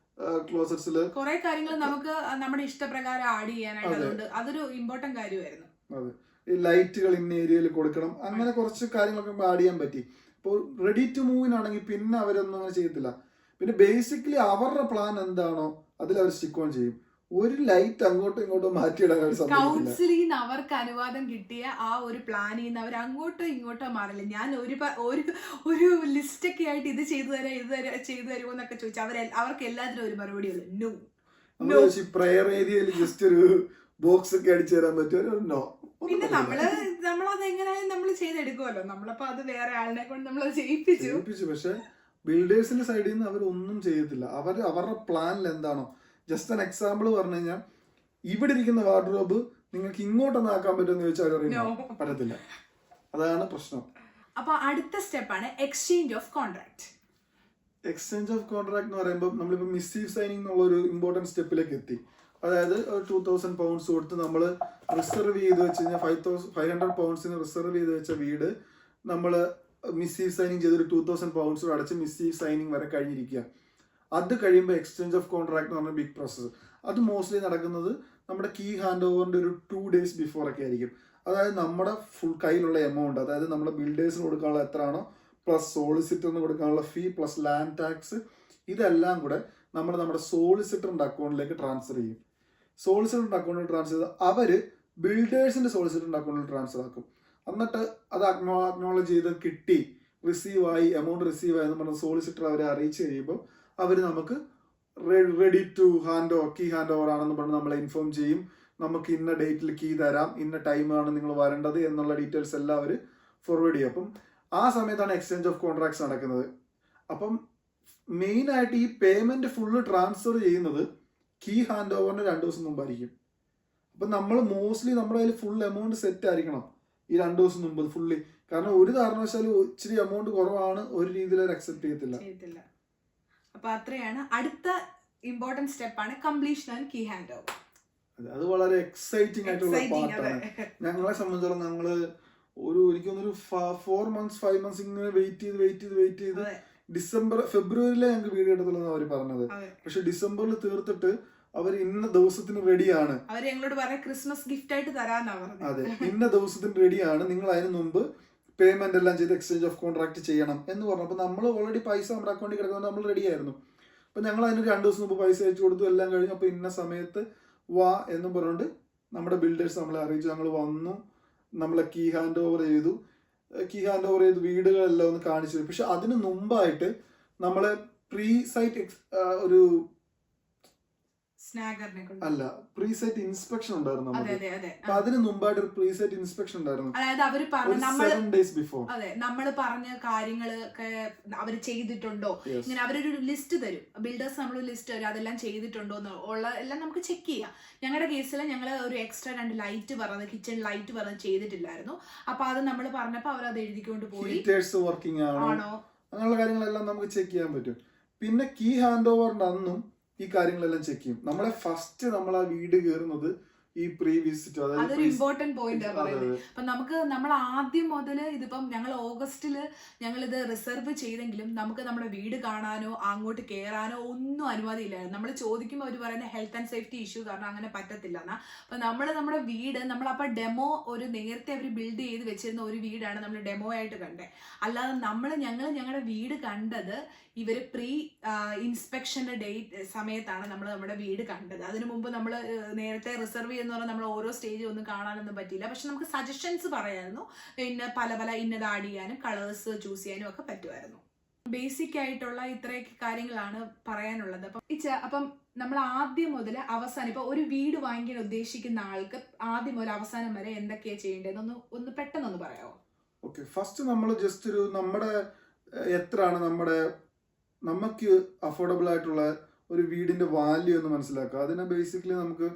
ക്ലോസറ്റ്സില്, കുറെ കാര്യങ്ങൾ നമുക്ക് നമ്മുടെ ഇഷ്ടപ്രകാരം ആഡ് ചെയ്യാനായിട്ട് അതൊരു ഇമ്പോർട്ടന്റ് കാര്യമായിരുന്നു. അതെ, ഈ ലൈറ്റുകൾ ഇന്ന ഏരിയയിൽ കൊടുക്കണം, അങ്ങനെ കുറച്ച് കാര്യങ്ങളൊക്കെ ആഡ് ചെയ്യാൻ പറ്റി. ഇപ്പോൾ റെഡി ടു മൂവിനാണെങ്കിൽ പിന്നെ അവരൊന്നും അങ്ങനെ ചെയ്യത്തില്ല. പിന്നെ ബേസിക്കലി അവരുടെ പ്ലാൻ എന്താണോ അതിൽ അവർ സ്റ്റിക്ക് ഓൺ ചെയ്യും. ഒരു ലൈറ്റ് അങ്ങോട്ടും ഇങ്ങോട്ടും മാറ്റിയിടാൻ കൗൺസിലിൽ നിന്ന് അവർക്ക് അനുവാദം കിട്ടിയ ആ ഒരു പ്ലാനിൽ നിന്ന് അവർ അങ്ങോട്ടോ ഇങ്ങോട്ടോ മാറില്ല. ഞാൻ ഒരു ലിസ്റ്റ് ഒക്കെ ആയിട്ട് ഇത് ചെയ്തു തരാം, ഇത് ചെയ്തു തരുമോ എന്നൊക്കെ ചോദിച്ചാൽ അവർക്ക് എല്ലാത്തിനും ഒരു മറുപടി ഉള്ളു, നോ. പ്രയർ ഏരിയയിൽ ജസ്റ്റ് ഒരു ബോക്സ് ഒക്കെ അടിച്ചു തരാൻ പറ്റുമോ? പിന്നെ നമ്മളത് എങ്ങനെയാലും നമ്മൾ ചെയ്തെടുക്കുമല്ലോ. നമ്മളപ്പോ അത് വേറെ ആളിനെ കൊണ്ട് നമ്മളത് ചെയ്യിപ്പിച്ചു. പക്ഷെ ബിൽഡേഴ്സിന്റെ സൈഡിൽ നിന്ന് അവരൊന്നും ചെയ്യത്തില്ല. അവരുടെ പ്ലാനിൽ എന്താണോ, ജസ്റ്റ് ഒരു എക്സാമ്പിൾ പറഞ്ഞു കഴിഞ്ഞാൽ, ഇവിടെ ഇരിക്കുന്ന വാർഡ്രോബ് നിങ്ങൾക്ക് ഇങ്ങോട്ടൊന്ന് ആക്കാൻ പറ്റുമെന്ന് ചോദിച്ചാൽ പറ്റത്തില്ല. അതാണ് പ്രശ്നം. അപ്പൊ അടുത്ത സ്റ്റെപ്പാണ് exchange of contract. Exchange of contract എന്ന് പറയുമ്പോൾ നമ്മളിപ്പോൾ മിസ്സീവ് സൈനിങ് എന്നുള്ള ഒരു ഇമ്പോർട്ടൻറ്റ് സ്റ്റെപ്പിലേക്ക് എത്തി. അതായത് 2,000 പൗണ്ട്സ് കൊടുത്ത് നമ്മൾ റിസർവ് ചെയ്ത് വെച്ച് കഴിഞ്ഞാൽ 500 പൗണ്ട്സിന് റിസർവ് ചെയ്ത് വെച്ച വീട് നമ്മൾ മിസ്സീവ് സൈനിങ് ചെയ്തൊരു 2,000 പൗണ്ട്സ് അടച്ച് മിസ്സീവ് സൈനിങ് വരെ കഴിഞ്ഞിരിക്കുക. അത് കഴിയുമ്പോൾ എക്സ്ചേഞ്ച് ഓഫ് കോൺട്രാക്ട് എന്ന് പറഞ്ഞ ബിഗ് പ്രോസസ്സ്. അത് മോസ്റ്റ്ലി നടക്കുന്നത് നമ്മുടെ കീ ഹാൻഡ് ഓവറിന്റെ ഒരു 2 days ബിഫോർ ഒക്കെ ആയിരിക്കും. അതായത് നമ്മുടെ ഫുൾ കയ്യിലുള്ള എമൗണ്ട്, അതായത് നമ്മുടെ ബിൽഡേഴ്സിന് കൊടുക്കാനുള്ള എത്രയാണോ, പ്ലസ് സോളിസിറ്ററിന് കൊടുക്കാനുള്ള ഫീ, പ്ലസ് ലാൻഡ് ടാക്സ്, ഇതെല്ലാം കൂടെ നമ്മുടെ സോളിസിറ്ററിന്റെ അക്കൗണ്ടിലേക്ക് ട്രാൻസ്ഫർ ചെയ്യും. സോളിസിറ്ററിന്റെ അക്കൗണ്ടിൽ ട്രാൻസ്ഫർ ചെയ്ത് അവര് ബിൽഡേഴ്സിന്റെ സോളിസിറ്ററിന്റെ അക്കൗണ്ടിൽ ട്രാൻസ്ഫർ ആക്കും. എന്നിട്ട് അത് അക്നോളജ് ചെയ്ത് കിട്ടി, റിസീവ് ആയി, എമൗണ്ട് റിസീവ് ആയി എന്ന് പറഞ്ഞ സോളിസിറ്റർ അവരെ അറിയിച്ചു കഴിയുമ്പോൾ അവർ നമുക്ക് ready to key hand over ആണെന്ന് പറഞ്ഞ് നമ്മളെ ഇൻഫോം ചെയ്യും. നമുക്ക് ഇന്ന ഡേറ്റിൽ കീ തരാം, ഇന്ന ടൈമാണ് നിങ്ങൾ വരേണ്ടത് എന്നുള്ള ഡീറ്റെയിൽസ് എല്ലാം അവർ ഫോർവേഡ് ചെയ്യും. അപ്പം ആ സമയത്താണ് എക്സ്ചേഞ്ച് ഓഫ് കോൺട്രാക്ട്സ് നടക്കുന്നത്. അപ്പം മെയിനായിട്ട് ഈ പേയ്മെന്റ് ഫുള്ള് ട്രാൻസ്ഫർ ചെയ്യുന്നത് കീ ഹാൻഡ് ഓവറിന് 2 ദിവസം മുമ്പായിരിക്കും. അപ്പം നമ്മൾ മോസ്റ്റ്ലി നമ്മുടെ കയ്യിൽ ഫുൾ എമൗണ്ട് സെറ്റ് ആയിരിക്കണം. ഈ 2 ദിവസം മുമ്പ് ഫുള്ളി. കാരണം ഒരു കാരണവശാലും ഇച്ചിരി എമൗണ്ട് കുറവാണ് ഒരു രീതിയിൽ അവർ അക്സെപ്റ്റ് ചെയ്യത്തില്ല. അപ്പൊ അത്രയാണ്. അടുത്ത ഇമ്പോർട്ടന്റ് സ്റ്റെപ്പാണ് completion and key hand over. അത് വളരെ എക്സൈറ്റിംഗ് ആയിട്ടുള്ള പാർട്ടാണ്. ഞങ്ങളെ സംബന്ധിച്ചോളം ഞങ്ങള് എനിക്ക് തോന്നുന്നു 4 months 5 months ഇങ്ങനെ വെയിറ്റ് ചെയ്ത് ഫെബ്രുവരിയിലെ ഞങ്ങൾക്ക് വീഡിയോ എടുത്തുള്ളൂ അവർ പറഞ്ഞത്. പക്ഷെ ഡിസംബറിൽ തീർത്തിട്ട് അവർ ഇന്ന ദിവസത്തിന് റെഡിയാണ്. അവർ ഞങ്ങളോട് പറയാം ക്രിസ്മസ് ഗിഫ്റ്റ് ആയിട്ട് തരാന്നാ പറഞ്ഞത്. അതെ, ഇന്ന ദിവസത്തിന് റെഡിയാണ്, നിങ്ങൾ അതിന് മുമ്പ് പേയ്മെന്റ് എല്ലാം ചെയ്ത് എക്സ്ചേഞ്ച് ഓഫ് കോൺട്രാക്ട് ചെയ്യണം എന്ന് പറഞ്ഞപ്പോൾ നമ്മൾ ഓൾറെഡി പൈസ നമ്മുടെ അക്കൗണ്ടിൽ കിടക്കുന്നത് നമ്മൾ റെഡി ആയിരുന്നു. അപ്പൊ ഞങ്ങൾ അതിന് 2 ദിവസം മുമ്പ് പൈസ അയച്ചു കൊടുത്തു, എല്ലാം കഴിഞ്ഞു. അപ്പൊ ഇന്ന സമയത്ത് വാ എന്നും പറഞ്ഞുകൊണ്ട് നമ്മുടെ ബിൽഡേഴ്സ് നമ്മളെ അറിയിച്ചു. ഞങ്ങൾ വന്നു, നമ്മളെ കീ ഹാൻഡ് ഓവർ ചെയ്ത് വീടുകളെല്ലാം ഒന്ന് കാണിച്ചു. പക്ഷെ അതിന് മുമ്പായിട്ട് നമ്മളെ പ്രീ സൈറ്റ് ഒരു പ്രീ സൈറ്റ് ഇൻസ്പെക്ഷൻ ഉണ്ടായിരുന്നു. അപ്പൊ അതിന് മുമ്പായിട്ട് ഒരു പ്രീ സൈറ്റ് ഇൻസ്പെക്ഷൻ ഉണ്ടായിരുന്നു. അതായത് അവര് 7 days before. അതെ, നമ്മൾ പറഞ്ഞ കാര്യങ്ങളൊക്കെ അവര് ചെയ്തിട്ടുണ്ടോ, ഇങ്ങനെ അവരൊരു ലിസ്റ്റ് തരും, ബിൽഡേഴ്സ് നമ്മൾ ലിസ്റ്റ് തരും, അതെല്ലാം ചെയ്തിട്ടുണ്ടോ ഉള്ള എല്ലാം നമുക്ക് ചെക്ക് ചെയ്യാം. ഞങ്ങളുടെ കേസിൽ ഞങ്ങൾ ഒരു എക്സ്ട്രാ 2 ലൈറ്റ് പറഞ്ഞത്, കിച്ചൺ ലൈറ്റ് പറഞ്ഞത് ചെയ്തിട്ടില്ലായിരുന്നു. അപ്പൊ അത് നമ്മൾ പറഞ്ഞപ്പോ അവരത് എഴുതിക്കൊണ്ട് പോയി. വർക്കിംഗ് ആണോ അങ്ങനെയുള്ള കാര്യങ്ങളെല്ലാം നമുക്ക് ചെക്ക് ചെയ്യാൻ പറ്റും. പിന്നെ കീ ഹാൻഡ് ഓവറിന്റെ അന്നും ഈ കാര്യങ്ങളെല്ലാം ചെക്ക് ചെയ്യും. നമ്മളെ ഫസ്റ്റ് നമ്മൾ ആ വീട് കയറുന്നത് ഈ പ്രീ വിസിറ്റ്, അതൊരു ഇമ്പോർട്ടന്റ് പോയിന്റ് പറയുന്നത്. അപ്പൊ നമ്മൾ ആദ്യം മുതൽ ഇതിപ്പം ഞങ്ങൾ ഓഗസ്റ്റില് ഞങ്ങൾ ഇത് റിസർവ് ചെയ്തെങ്കിലും നമുക്ക് നമ്മുടെ വീട് കാണാനോ അങ്ങോട്ട് കയറാനോ ഒന്നും അനുമതിയില്ലായിരുന്നു. നമ്മൾ ചോദിക്കുമ്പോൾ അവർ പറയുന്ന ഹെൽത്ത് ആൻഡ് സേഫ്റ്റി ഇഷ്യൂ കാരണം അങ്ങനെ പറ്റത്തില്ല എന്നാ. അപ്പൊ നമ്മുടെ വീട് നമ്മളപ്പോ ഡെമോ ഒരു നേരത്തെ അവർ ബിൽഡ് ചെയ്ത് വെച്ചിരുന്ന ഒരു വീടാണ് നമ്മൾ ഡെമോ ആയിട്ട് കണ്ടത്. അല്ലാതെ ഞങ്ങൾ ഞങ്ങളുടെ വീട് കണ്ടത് ഇവര് പ്രീ ഇൻസ്പെക്ഷന്റെ സമയത്താണ് നമ്മൾ നമ്മുടെ വീട് കണ്ടത്. അതിനു മുമ്പ് നമ്മൾ നേരത്തെ റിസർവ് ചെയ്യുന്ന പറഞ്ഞാൽ നമ്മൾ ഓരോ സ്റ്റേജ് ഒന്നും കാണാനൊന്നും പറ്റിയില്ല. പക്ഷെ നമുക്ക് സജഷൻസ് പറയായിരുന്നു, പിന്നെ പല ഇന്നത് ആഡ് ചെയ്യാനും കളേഴ്സ് ചൂസ് ചെയ്യാനും ഒക്കെ പറ്റുമായിരുന്നു. ബേസിക് ആയിട്ടുള്ള ഇത്രയൊക്കെ കാര്യങ്ങളാണ് പറയാനുള്ളത്. അപ്പം നമ്മൾ ആദ്യം മുതൽ അവസാനം, ഇപ്പൊ ഒരു വീട് വാങ്ങിക്കാൻ ഉദ്ദേശിക്കുന്ന ആൾക്ക് ആദ്യം മുതൽ അവസാനം വരെ എന്തൊക്കെയാ ചെയ്യേണ്ടതെന്ന് ഒന്ന് പെട്ടെന്നൊന്ന് പറയാമോ? ഓക്കെ, ഫസ്റ്റ് നമ്മൾ ജസ്റ്റ് ഒരു നമ്മുടെ എത്രയാണ് നമുക്ക് അഫോർഡബിൾ ആയിട്ടുള്ള ഒരു വീടിന്റെ വാല്യൂ എന്ന് മനസ്സിലാക്കുക. അതിനെ ബേസിക്കലി നമുക്ക്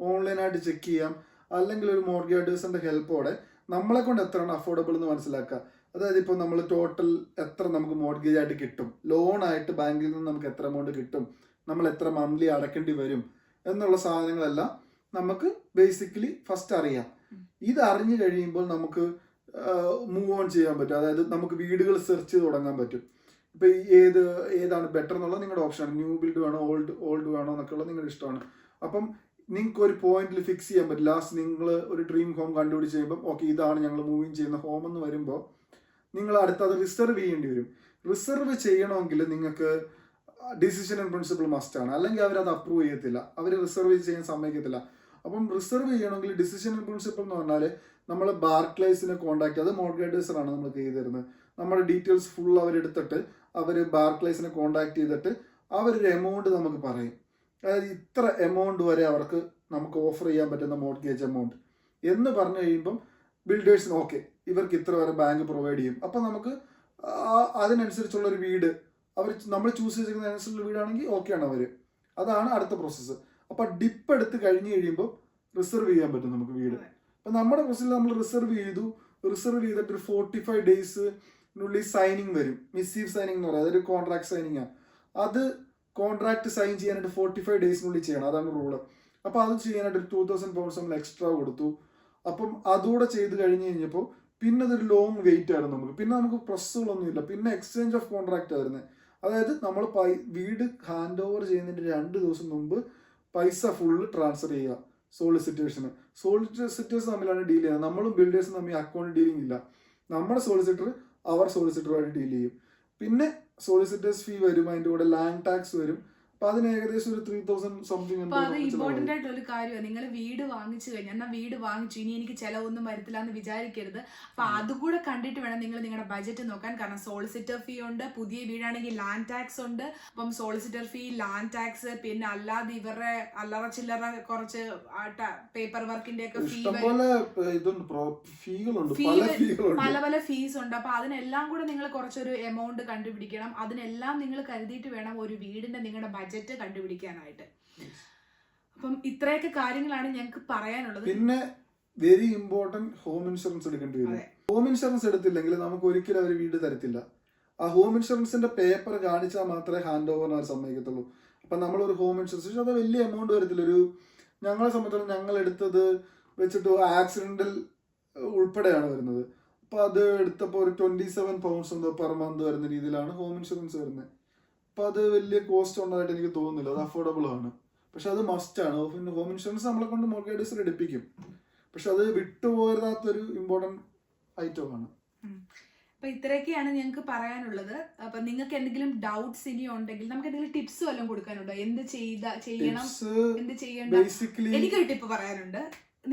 ഓൺലൈനായിട്ട് ചെക്ക് ചെയ്യാം, അല്ലെങ്കിൽ ഒരു മോർഗേജ് അഡ്വൈസറിന്റെ ഹെൽപ്പോടെ നമ്മളെ കൊണ്ട് എത്രയാണ് അഫോർഡബിൾ എന്ന് മനസ്സിലാക്കുക. അതായത് ഇപ്പോൾ നമ്മൾ ടോട്ടൽ എത്ര നമുക്ക് മോർഗേജ് ആയിട്ട് കിട്ടും, ലോൺ ആയിട്ട് ബാങ്കിൽ നിന്ന് നമുക്ക് എത്ര എമൗണ്ട് കിട്ടും, നമ്മൾ എത്ര മന്ത്ലി അടക്കേണ്ടി വരും എന്നുള്ള സാധനങ്ങളെല്ലാം നമുക്ക് ബേസിക്കലി ഫസ്റ്റ് അറിയാം. ഇത് അറിഞ്ഞു കഴിയുമ്പോൾ നമുക്ക് മൂവ് ഓൺ ചെയ്യാൻ പറ്റും. അതായത് നമുക്ക് വീടുകൾ സെർച്ച് ചെയ്ത് തുടങ്ങാൻ പറ്റും. ഇപ്പൊ ഏതാണ് ബെറ്റർ എന്നുള്ളത് നിങ്ങളുടെ ഓപ്ഷനാണ്. ന്യൂ ബിൽഡ് വേണോ ഓൾഡ് വേണോ എന്നൊക്കെ ഉള്ളത് നിങ്ങളുടെ ഇഷ്ടമാണ്. അപ്പം നിങ്ങൾക്ക് ഒരു പോയിന്റിൽ ഫിക്സ് ചെയ്യാൻ പറ്റും. ലാസ്റ്റ് നിങ്ങൾ ഒരു ഡ്രീം ഹോം കണ്ടുപിടിച്ച് കഴിയുമ്പോൾ ഓക്കെ ഇതാണ് ഞങ്ങൾ മൂവിങ് ചെയ്യുന്ന ഹോം എന്ന് വരുമ്പോൾ നിങ്ങൾ അടുത്തത് റിസർവ് ചെയ്യേണ്ടി വരും. റിസർവ് ചെയ്യണമെങ്കിൽ നിങ്ങൾക്ക് ഡിസിഷൻ ആൻഡ് പ്രിൻസിപ്പിൾ മസ്റ്റ് ആണ്, അല്ലെങ്കിൽ അവരത് അപ്രൂവ് ചെയ്യത്തില്ല, അവർ റിസർവ് ചെയ്യാൻ സമ്മതിക്കത്തില്ല. അപ്പം റിസർവ് ചെയ്യണമെങ്കിൽ ഡിസിഷൻ ആൻഡ് പ്രിൻസിപ്പിൾ എന്ന് പറഞ്ഞാൽ നമ്മൾ ബാർക്ലേസിനെ കോൺടാക്ട്, അത് മോർഗേജ് അഡ്വൈസറാണ് നമുക്ക് ചെയ്ത് തരുന്നത്. നമ്മുടെ ഡീറ്റെയിൽസ് ഫുൾ അവരെടുത്തിട്ട് അവർ ബാർക്ലേസിനെ കോൺടാക്ട് ചെയ്തിട്ട് അവരൊരു എമൗണ്ട് നമുക്ക് പറയും. അതായത് ഇത്ര എമൗണ്ട് വരെ അവർക്ക് നമുക്ക് ഓഫർ ചെയ്യാൻ പറ്റുന്ന മോർഗേജ് എമൗണ്ട് എന്ന് പറഞ്ഞു കഴിയുമ്പം ബിൽഡേഴ്സിന് ഓക്കെ ഇവർക്ക് ഇത്ര വരെ ബാങ്ക് പ്രൊവൈഡ് ചെയ്യും. അപ്പം നമുക്ക് അതിനനുസരിച്ചുള്ളൊരു വീട് നമ്മൾ ചൂസ് ചെയ്തിരിക്കുന്നതിനനുസരിച്ചുള്ള വീടാണെങ്കിൽ ഓക്കെയാണ് അവർ. അതാണ് അടുത്ത പ്രോസസ്സ്. അപ്പം ഡിപ്പ് എടുത്ത് കഴിഞ്ഞ് കഴിയുമ്പോൾ റിസർവ് ചെയ്യാൻ പറ്റും നമുക്ക് വീട്. അപ്പം നമ്മുടെ പ്രൊസീജിയർ നമ്മൾ റിസർവ് ചെയ്തിട്ട് ഒരു 45 ഡേയ്സിനുള്ളിൽ സൈനിങ് വരും. മിസ്സീവ് സൈനിങ് എന്ന് പറയുന്നത് അതൊരു കോൺട്രാക്ട് സൈനിങ് ആണ്. അത് കോൺട്രാക്ട് സൈൻ ചെയ്യാനായിട്ട് 45 ഡേയ്സിനുള്ളിൽ ചെയ്യണം, അതാണ് റൂള്. അപ്പോൾ അത് ചെയ്യാനായിട്ട് ഒരു 2000 pounds നമ്മൾ എക്സ്ട്രാ കൊടുത്തു. അപ്പം അതുകൂടെ ചെയ്ത് കഴിഞ്ഞ് കഴിഞ്ഞപ്പോൾ പിന്നെ അതൊരു ലോങ് വെയിറ്റ് ആയിരുന്നു നമുക്ക്. പിന്നെ നമുക്ക് പ്രസ്സുകളൊന്നുമില്ല, പിന്നെ എക്സ്ചേഞ്ച് ഓഫ് കോൺട്രാക്ട് ആയിരുന്നു. അതായത് നമ്മൾ വീട് ഹാൻഡ് ഓവർ ചെയ്യുന്നതിൻ്റെ 2 ദിവസം മുമ്പ് പൈസ ഫുള്ള് ട്രാൻസ്ഫർ ചെയ്യുക സോളിസിറ്റേഴ്സ് തമ്മിലാണ് ഡീൽ ചെയ്യുന്നത്. നമ്മളും ബിൽഡേഴ്സും തമ്മിൽ അക്കൗണ്ട് ഡീലിംഗ് ഇല്ല. നമ്മുടെ സോളിസിറ്റർ സോളിസിറ്ററുമായിട്ട് ഡീൽ ചെയ്യും. പിന്നെ സോളിസിറ്റേഴ്സ് ഫീ വരും, അതിൻ്റെ കൂടെ ലാൻഡ് ടാക്സ് വരും. അപ്പൊ അതിന് ഏകദേശം ഒരു 3000 സംതിങ്. അപ്പൊ അത് ഇമ്പോർട്ടന്റ് ആയിട്ടുള്ള ഒരു കാര്യമാണ്. നിങ്ങൾ വീട് വാങ്ങിച്ചു കഴിഞ്ഞാൽ എന്നാൽ വീട് വാങ്ങിച്ചു ഇനി എനിക്ക് ചെലവൊന്നും വരത്തില്ല എന്ന് വിചാരിക്കരുത്. അപ്പൊ അതുകൂടെ കണ്ടിട്ട് വേണം നിങ്ങൾ നിങ്ങളുടെ ബജറ്റ് നോക്കാൻ. കാരണം സോളിസിറ്റർ ഫീ ഉണ്ട്, പുതിയ വീടാണെങ്കിൽ ലാൻഡ് ടാക്സ് ഉണ്ട്. അപ്പം സോളിസിറ്റർ ഫീ, ലാൻഡ് ടാക്സ്, പിന്നെ അല്ലാതെ ഇവരുടെ അല്ലറ ചില്ലറ കുറച്ച് പേപ്പർ വർക്കിന്റെ ഒക്കെ പല ഫീസ് ഉണ്ട്. അപ്പൊ അതിനെല്ലാം കൂടെ നിങ്ങൾ കുറച്ചൊരു എമൗണ്ട് കണ്ടുപിടിക്കണം. അതിനെല്ലാം നിങ്ങൾ കരുതിയിട്ട് വേണം ഒരു വീടിന്റെ നിങ്ങളുടെ ബജറ്റ് കണ്ടുപിടിക്കാനായിട്ട്. അപ്പം ഇത്രയൊക്കെ കാര്യങ്ങളാണ് ഞങ്ങൾക്ക് പറയാനുള്ളത്. പിന്നെ വെരി ഇമ്പോർട്ടന്റ് ഹോം ഇൻഷുറൻസ് എടുക്കേണ്ടി വരും. ഹോം ഇൻഷുറൻസ് എടുത്തില്ലെങ്കിൽ നമുക്ക് ഒരിക്കലും അവർ വീട് തരത്തില്ല. ആ ഹോം ഇൻഷുറൻസിന്റെ പേപ്പർ കാണിച്ചാൽ മാത്രമേ ഹാൻഡ് ഓവറിന് അവർ സമ്മതിക്കത്തുള്ളൂ. അപ്പൊ നമ്മളൊരു ഹോം ഇൻഷുറൻസ്, പക്ഷെ അത് വലിയ എമൗണ്ട് വരത്തില്ല. ഞങ്ങളെ സംബന്ധിച്ചിടത്തോളം ഞങ്ങൾ എടുത്തത് വെച്ചിട്ട് ആക്സിഡന്റൽ ഉൾപ്പെടെയാണ് വരുന്നത്. അപ്പൊ അത് എടുത്തപ്പോൾ ഒരു 27 pounds എന്തോ പെർ മന്ത് വരുന്ന രീതിയിലാണ് ഹോം ഇൻഷുറൻസ് വരുന്നത്. അപ്പൊ അത് വലിയ കോസ്റ്റ് ഉണ്ടായിട്ട് എനിക്ക് തോന്നുന്നില്ല. അത് അഫോർഡബിൾ ആണ്. പക്ഷെ അത് മസ്റ്റ് ആണ്. ഹോം ഇൻഷുറൻസ് നമ്മളെ കൊണ്ട് മോർഗേജ് എടുപ്പിക്കും. പക്ഷെ അത് വിട്ടുപോരാത്തൊരു ഇമ്പോർട്ടന്റ് ഐറ്റം ആണ്. അപ്പൊ ഇത്രയൊക്കെയാണ് ഞങ്ങൾക്ക് പറയാനുള്ളത്. അപ്പൊ നിങ്ങൾക്ക് എന്തെങ്കിലും ഡൗട്ട്സ് ഇനി ഉണ്ടെങ്കിൽ നമുക്ക് എന്തെങ്കിലും ടിപ്സ് വല്ലതും കൊടുക്കാനുണ്ടോ? എന്ത് ചെയ്യണം, എന്ത് ചെയ്യണ്ട? എനിക്കൊരു ടിപ്പ് പറയാനുണ്ട്.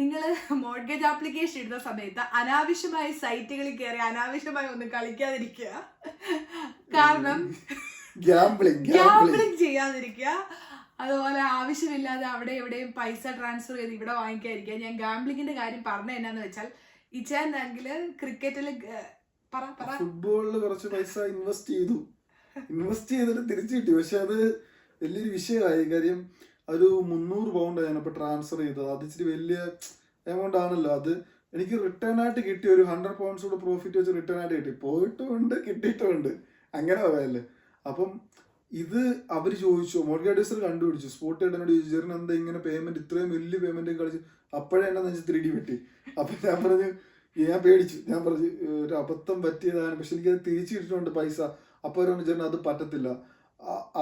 നിങ്ങൾ മോർഗേജ് ആപ്ലിക്കേഷൻ ഇടുന്ന സമയത്ത് അനാവശ്യമായ സൈറ്റുകളിൽ കയറി അനാവശ്യമായി ഒന്നും കളിക്കാതിരിക്കുക. കാരണം ഗ്യാംബ്ലിംഗ് ചെയ്യാതിരിക്കുക. അതുപോലെ ആവശ്യമില്ലാതെ അവിടെ എവിടെയും പൈസ ട്രാൻസ്ഫർ ചെയ്ത് ഇവിടെ വാങ്ങിക്കാതിരിക്കുക. ഞാൻ ഗാംബ്ലിങ്ങിന്റെ കാര്യം പറഞ്ഞ എന്നാന്ന് വെച്ചാൽ, ഇച്ചാണെങ്കിൽ ക്രിക്കറ്റിൽ ഫുട്ബോളിൽ കുറച്ച് പൈസ ഇൻവെസ്റ്റ് ചെയ്തിട്ട് തിരിച്ചു കിട്ടി. പക്ഷെ അത് വലിയൊരു വിഷയമായി. കാര്യം ഒരു 300 pound ഞാനിപ്പോ ട്രാൻസ്ഫർ ചെയ്തത്. അത് ഇച്ചിരി വലിയ എമൗണ്ട് ആണല്ലോ. അത് എനിക്ക് റിട്ടേൺ ആയിട്ട് കിട്ടി. ഒരു 100 pounds കൂടെ പ്രോഫിറ്റ് വെച്ച് റിട്ടേൺ ആയിട്ട് കിട്ടി. പോയിട്ടുമുണ്ട്, കിട്ടിയിട്ടുമുണ്ട്. അങ്ങനെ പറയല്ലേ. അപ്പം ഇത് അവര് ചോദിച്ചു, മോർഗേജ് അഡ്വൈസർ കണ്ടുപിടിച്ചു. സ്പോട്ട് എന്നോട് ചോദിച്ചു, എന്താ ഇങ്ങനെ പേയ്മെന്റ്, ഇത്രയും വലിയ പേയ്മെന്റ് കളിച്ചു. അപ്പോഴേ എന്നെ നെഞ്ച് 3D വെട്ടി. അപ്പൊ ഞാൻ പറഞ്ഞു, ഞാൻ പേടിച്ചു. ഞാൻ പറഞ്ഞു ഒരു അബദ്ധം പറ്റിയതാണ്, പക്ഷെ എനിക്കത് തിരിച്ചു കിട്ടിയിട്ടുണ്ട് പൈസ. അപ്പൊ അവരോട് ചേട്ടൻ അത് പറ്റത്തില്ല.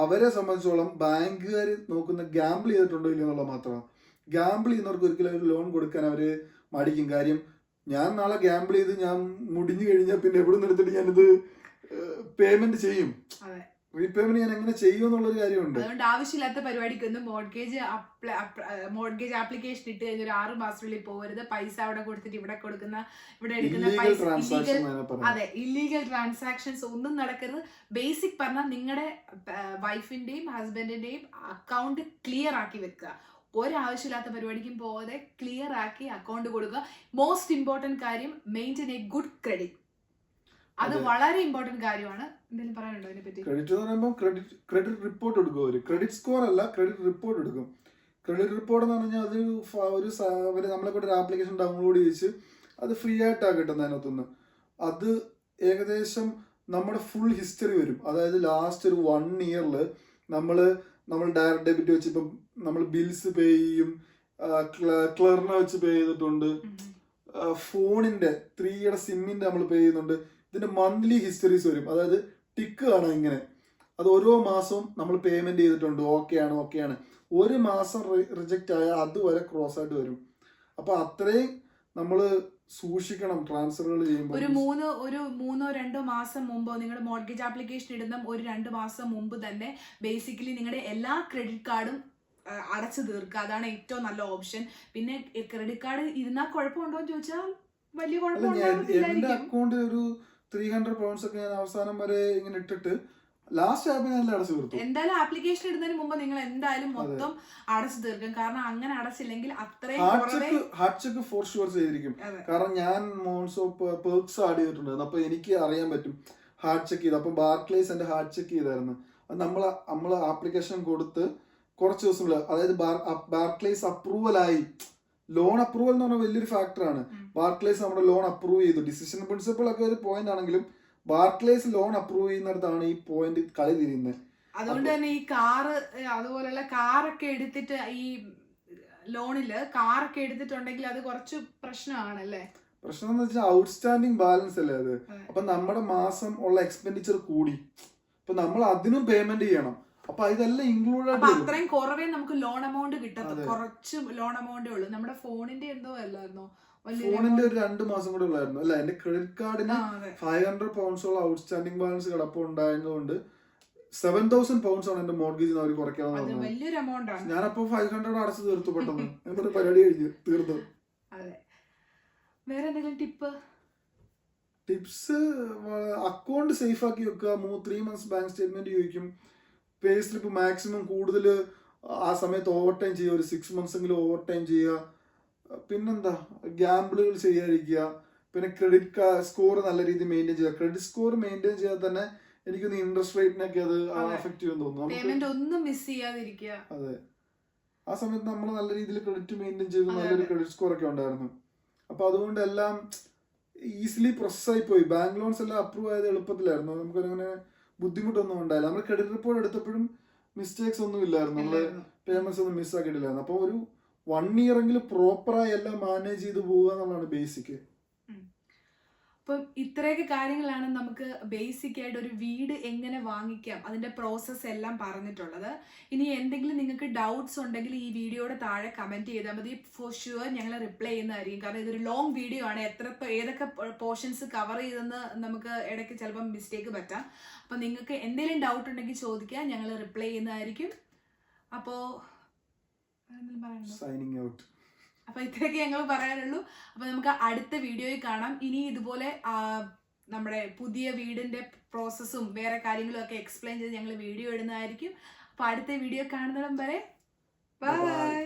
അവരെ സംബന്ധിച്ചോളം ബാങ്കുകാർ നോക്കുന്ന ഗ്യാമ്പിൾ ചെയ്തിട്ടുണ്ടോ ഇല്ല എന്നുള്ളത് മാത്രമാണ്. ഗ്യാമ്പിൾ ചെയ്യുന്നവർക്ക് ഒരിക്കലും ഒരു ലോൺ കൊടുക്കാൻ അവര് മടിക്കും. കാര്യം ഞാൻ നാളെ ഗ്യാമ്പിൾ ചെയ്ത് ഞാൻ മുടിഞ്ഞു കഴിഞ്ഞാൽ പിന്നെ എവിടെ നിന്ന് എടുത്തിട്ട് ഞാനിത് പേയ്മെന്റ് ചെയ്യും, റീപേയ്മെന്റ് ഞാൻ എങ്ങനെ ചെയ്യും എന്നുള്ളൊരു കാര്യമുണ്ട്. അതുകൊണ്ട് ആവശ്യമില്ലാത്ത പരിപാടിക്കൊന്നും മോർഗേജ് ആപ്ലിക്കേഷൻ ഇട്ട് കഴിഞ്ഞ ഒരു 6 മാസത്തിനുള്ളിൽ പോകരുത്. പൈസ അവിടെ കൊടുത്തിട്ട് ഇവിടെ എടുക്കുന്ന പൈസ, ഇല്ലീഗൽ ട്രാൻസാക്ഷൻസ് ഒന്നും നടക്കരുത്. ബേസിക് പറഞ്ഞാൽ നിങ്ങളുടെ വൈഫിന്റെയും ഹസ്ബൻഡിന്റെയും അക്കൗണ്ട് ക്ലിയർ ആക്കി വെക്കുക. ഒരാവശ്യമില്ലാത്ത പരിപാടിക്കും പോകാതെ ക്ലിയർ ആക്കി അക്കൗണ്ട് കൊടുക്കുക. മോസ്റ്റ് ഇമ്പോർട്ടന്റ് കാര്യം, മെയിൻറ്റെയിൻ എ ഗുഡ് ക്രെഡിറ്റ്. അത് വളരെ ഇമ്പോർട്ടന്റ് കാര്യമാണ്. എന്തെങ്കിലും പറയാനുണ്ടോ അതിനെപ്പറ്റി? ക്രെഡിറ്റ് എന്ന് പറയുമ്പോൾ ക്രെഡിറ്റ് റിപ്പോർട്ട് എടുക്കും അവര്. ക്രെഡിറ്റ് സ്കോർ അല്ല, ക്രെഡിറ്റ് റിപ്പോർട്ട് എടുക്കും. ക്രെഡിറ്റ് റിപ്പോർട്ട് എന്ന് പറഞ്ഞാൽ അത് നമ്മളെ കൊണ്ട് ഒരു ആപ്ലിക്കേഷൻ ഡൗൺലോഡ് ചെയ്യിച്ച് അത് ഫ്രീ ആയിട്ടാണ് കിട്ടുന്നത്. അതിനകത്തുനിന്ന് അത് ഏകദേശം നമ്മുടെ ഫുൾ ഹിസ്റ്ററി വരും. അതായത് ലാസ്റ്റ് ഒരു 1 year നമ്മൾ ഡയറക്റ്റ് ഡെബിറ്റ് വെച്ച് ഇപ്പം നമ്മൾ ബിൽസ് പേ ചെയ്യും, ക്ലറിന വെച്ച് പേ ചെയ്തിട്ടുണ്ട്, ഫോണിന്റെ 3 സിമ്മിന്റെ നമ്മൾ പേ ചെയ്യുന്നുണ്ട്. ഇതിന്റെ മന്ത്ലി ഹിസ്റ്ററീസ് വരും. അതായത് ടിക്ക് കാണാം ഇങ്ങനെ. അത് ഓരോ മാസവും നമ്മൾ പേയ്മെന്റ് ചെയ്തിട്ടുണ്ട്, ഓക്കെയാണ്. ഒരു മാസം റിജക്റ്റ് ആയാൽ അതുവരെ ക്രോസ് ആയിട്ട് വരും. അപ്പൊ അത്രയും നമ്മൾ സൂക്ഷിക്കണം ട്രാൻസ്ഫറുകൾ ചെയ്യുമ്പോൾ. ഒരു 3-2 മാസം മുമ്പോ നിങ്ങൾ മോർഗേജ് ആപ്ലിക്കേഷൻ ഇടുന്ന ഒരു 2 മാസം മുമ്പ് തന്നെ ബേസിക്കലി നിങ്ങളുടെ എല്ലാ ക്രെഡിറ്റ് കാർഡും അടച്ചു തീർക്കുക. അതാണ് ഏറ്റവും നല്ല ഓപ്ഷൻ. പിന്നെ ക്രെഡിറ്റ് കാർഡ് ഇരുന്നാൽ കുഴപ്പമുണ്ടോ എന്ന് ചോദിച്ചാൽ വലിയ കുഴപ്പമില്ല. എന്റെ അക്കൗണ്ടിൽ ഒരു 300 pounds ഒക്കെ ഞാൻ അവസാനം വരെ ഇങ്ങനെ ഇട്ടിട്ട് ലാസ്റ്റ് ആയപ്പോൾ ഞാൻ അടച്ചു തീർത്തു. എന്തായാലും ആപ്ലിക്കേഷൻ ഇടുന്നതിന് മുമ്പ് നിങ്ങൾ എന്തായാലും മൊത്തം അടച്ചു തീർക്കും. കാരണം അങ്ങനെ അടച്ചില്ലെങ്കിൽ അത്രയും ഹാർഡ് ചെക്ക് ഫോർ ഷുവർ ചെയ്തിരിക്കും. കാരണം ഞാൻ മോൺസോ പെർക്സ് ആഡ് ചെയ്തിട്ടുണ്ടായിരുന്നു. അപ്പൊ എനിക്ക് അറിയാൻ പറ്റും ഹാർഡ് ചെക്ക് ചെയ്ത്. അപ്പൊ ബാർക്ലേസ് എന്റെ ഹാർഡ് ചെക്ക് ചെയ്തായിരുന്നു. അത് നമ്മൾ ആപ്ലിക്കേഷൻ കൊടുത്ത് കുറച്ച് ദിവസം, അതായത് ബാർക്ലേസ് അപ്രൂവൽ ആയി. ലോൺ അപ്രൂവൽ എന്ന് പറഞ്ഞാൽ വലിയൊരു ഫാക്ടറാണ്. ബാർക്ലേസ് നമ്മുടെ ലോൺ അപ്രൂവ് ചെയ്തു. ഡിസിഷൻ പ്രിൻസിപ്പിൾ ഒക്കെ ഒരു പോയിന്റ് ആണെങ്കിലും ബാർക്ലേസ് ലോൺ അപ്രൂവ് ചെയ്യുന്നിടത്താണ് ഈ പോയിന്റ് കളി തിരിയുന്നത്. അതുകൊണ്ട് തന്നെ ഈ കാറ് അതുപോലെയുള്ള കാറൊക്കെ എടുത്തിട്ട് ഈ ലോണില് കാറൊക്കെ എടുത്തിട്ടുണ്ടെങ്കിൽ അത് കുറച്ച് പ്രശ്നമാണല്ലേ. പ്രശ്നം എന്ന് വെച്ചാൽ ഔട്ട്സ്റ്റാൻഡിങ് ബാലൻസ് അല്ലേ അത്. അപ്പൊ നമ്മുടെ മാസം ഉള്ള എക്സ്പെൻഡിച്ചർ കൂടി. അപ്പൊ നമ്മൾ അതിനും പേയ്മെന്റ് ചെയ്യണം. അപ്പൊ ഇതെല്ലാം ഇൻക്ലൂഡ് ആയിട്ട് അത്രയും കുറവേ നമുക്ക് ലോൺ എമൗണ്ട് കിട്ടത്തുള്ളൂ. കുറച്ച് ലോൺ എമൗണ്ടേ ഉള്ളൂ. നമ്മുടെ ഫോണിന്റെ എന്തോ അല്ലായിരുന്നോ? ഫോണിന്റെ ഒരു 2 മാസം കൂടെ ഉള്ളായിരുന്നു. അല്ല, എന്റെ ക്രെഡിറ്റ് കാർഡിന് 500 pounds ഔട്ട്സ്റ്റാൻഡിംഗ് ബാലൻസ് കിടപ്പ് ഉണ്ടായതുകൊണ്ട് 7,000 pounds ആണ് എന്റെ മോർഗേജ് അവർ കുറയ്ക്കാന്ന് പറഞ്ഞത്. ഞാനപ്പോ 500 അടച്ചു തീർത്തു പെട്ടെന്ന്. എന്നിട്ട് പരിപാടി കഴിഞ്ഞു തീർത്തു. വേറെ എന്തെങ്കിലും ടിപ്സ്? അക്കൗണ്ട് സേഫ് ആക്കി വെക്കുക. 3 months ബാങ്ക് സ്റ്റേറ്റ്മെന്റ് ചോദിക്കും. പേ സ്ലിപ്പ് മാക്സിമം കൂടുതൽ ആ സമയത്ത് ഓവർ ടൈം ചെയ്യുക. ഒരു 6 months എങ്കിലും ഓവർ ടൈം ചെയ്യുക. പിന്നെന്താ, ഗ്യാമ്പിളുകൾ ചെയ്യാതിരിക്കുക. പിന്നെ ക്രെഡിറ്റ് സ്കോർ നല്ല രീതിയിൽ മെയിൻറ്റെയിൻ ചെയ്യുക. ക്രെഡിറ്റ് സ്കോർ മെയിൻറ്റെയിൻ ചെയ്താൽ തന്നെ എനിക്കൊന്ന് ഇൻട്രസ്റ്റ് റേറ്റിനൊക്കെ അത് അഫക്ട് ചെയ്യുമെന്ന് തോന്നുന്നു. അതെ, ആ സമയത്ത് നമ്മൾ നല്ല രീതിയിൽ ക്രെഡിറ്റ് മെയിൻറ്റെയിൻ ചെയ്ത് നല്ലൊരു ക്രെഡിറ്റ് സ്കോർ ഒക്കെ ഉണ്ടായിരുന്നു. അപ്പോൾ അതുകൊണ്ട് എല്ലാം ഈസിലി പ്രോസസ്സായി പോയി. ബാങ്ക് ലോൺസ് എല്ലാം അപ്രൂവ് ആയത് എളുപ്പത്തിലായിരുന്നു. നമുക്കങ്ങനെ ബുദ്ധിമുട്ടൊന്നും ഉണ്ടായില്ല. നമ്മൾ ക്രെഡിറ്റ് റിപ്പോർട്ട് എടുത്തപ്പോഴും മിസ്റ്റേക്സ് ഒന്നും ഇല്ലായിരുന്നു. നമ്മൾ പേയ്മെന്റ്സ് ഒന്നും മിസ്സാക്കിയിട്ടില്ലായിരുന്നു. അപ്പോൾ ഒരു 1 year എങ്കിലും പ്രോപ്പറായി എല്ലാം മാനേജ് ചെയ്ത് പോവുക എന്നുള്ളതാണ് ബേസിക്. അപ്പം ഇത്രയൊക്കെ കാര്യങ്ങളാണ് നമുക്ക് ബേസിക് ആയിട്ട് ഒരു വീട് എങ്ങനെ വാങ്ങിക്കാം അതിന്റെ പ്രോസസ്സ് എല്ലാം പറഞ്ഞിട്ടുള്ളത്. ഇനി എന്തെങ്കിലും നിങ്ങൾക്ക് ഡൗട്ട്സ് ഉണ്ടെങ്കിൽ ഈ വീഡിയോയുടെ താഴെ കമന്റ് ചെയ്താൽ മതി. ഫോർ ഷുവർ ഞങ്ങൾ റിപ്ലൈ ചെയ്യുന്നതായിരിക്കും. കാരണം ഇതൊരു ലോങ് വീഡിയോ ആണ്. ഏതൊക്കെ പോർഷൻസ് കവർ ചെയ്തെന്ന് നമുക്ക് ഇടയ്ക്ക് ചിലപ്പോൾ മിസ്റ്റേക്ക് പറ്റാം. അപ്പം നിങ്ങൾക്ക് എന്തെങ്കിലും ഡൗട്ട് ഉണ്ടെങ്കിൽ ചോദിക്കുക, ഞങ്ങൾ റിപ്ലൈ ചെയ്യുന്നതായിരിക്കും. അപ്പോൾ സൈനിങ് ഔട്ട്. അപ്പൊ ഇത്രയൊക്കെ ഞങ്ങൾ പറയാനുള്ളൂ. അപ്പൊ നമുക്ക് അടുത്ത വീഡിയോയിൽ കാണാം. ഇനി ഇതുപോലെ നമ്മുടെ പുതിയ വീടിന്റെ പ്രോസസ്സും വേറെ കാര്യങ്ങളും ഒക്കെ എക്സ്പ്ലെയിൻ ചെയ്ത് ഞങ്ങൾ വീഡിയോ ഇടുന്നതായിരിക്കും. അപ്പൊ അടുത്ത വീഡിയോ കാണുന്നിടം വരെ ബൈ.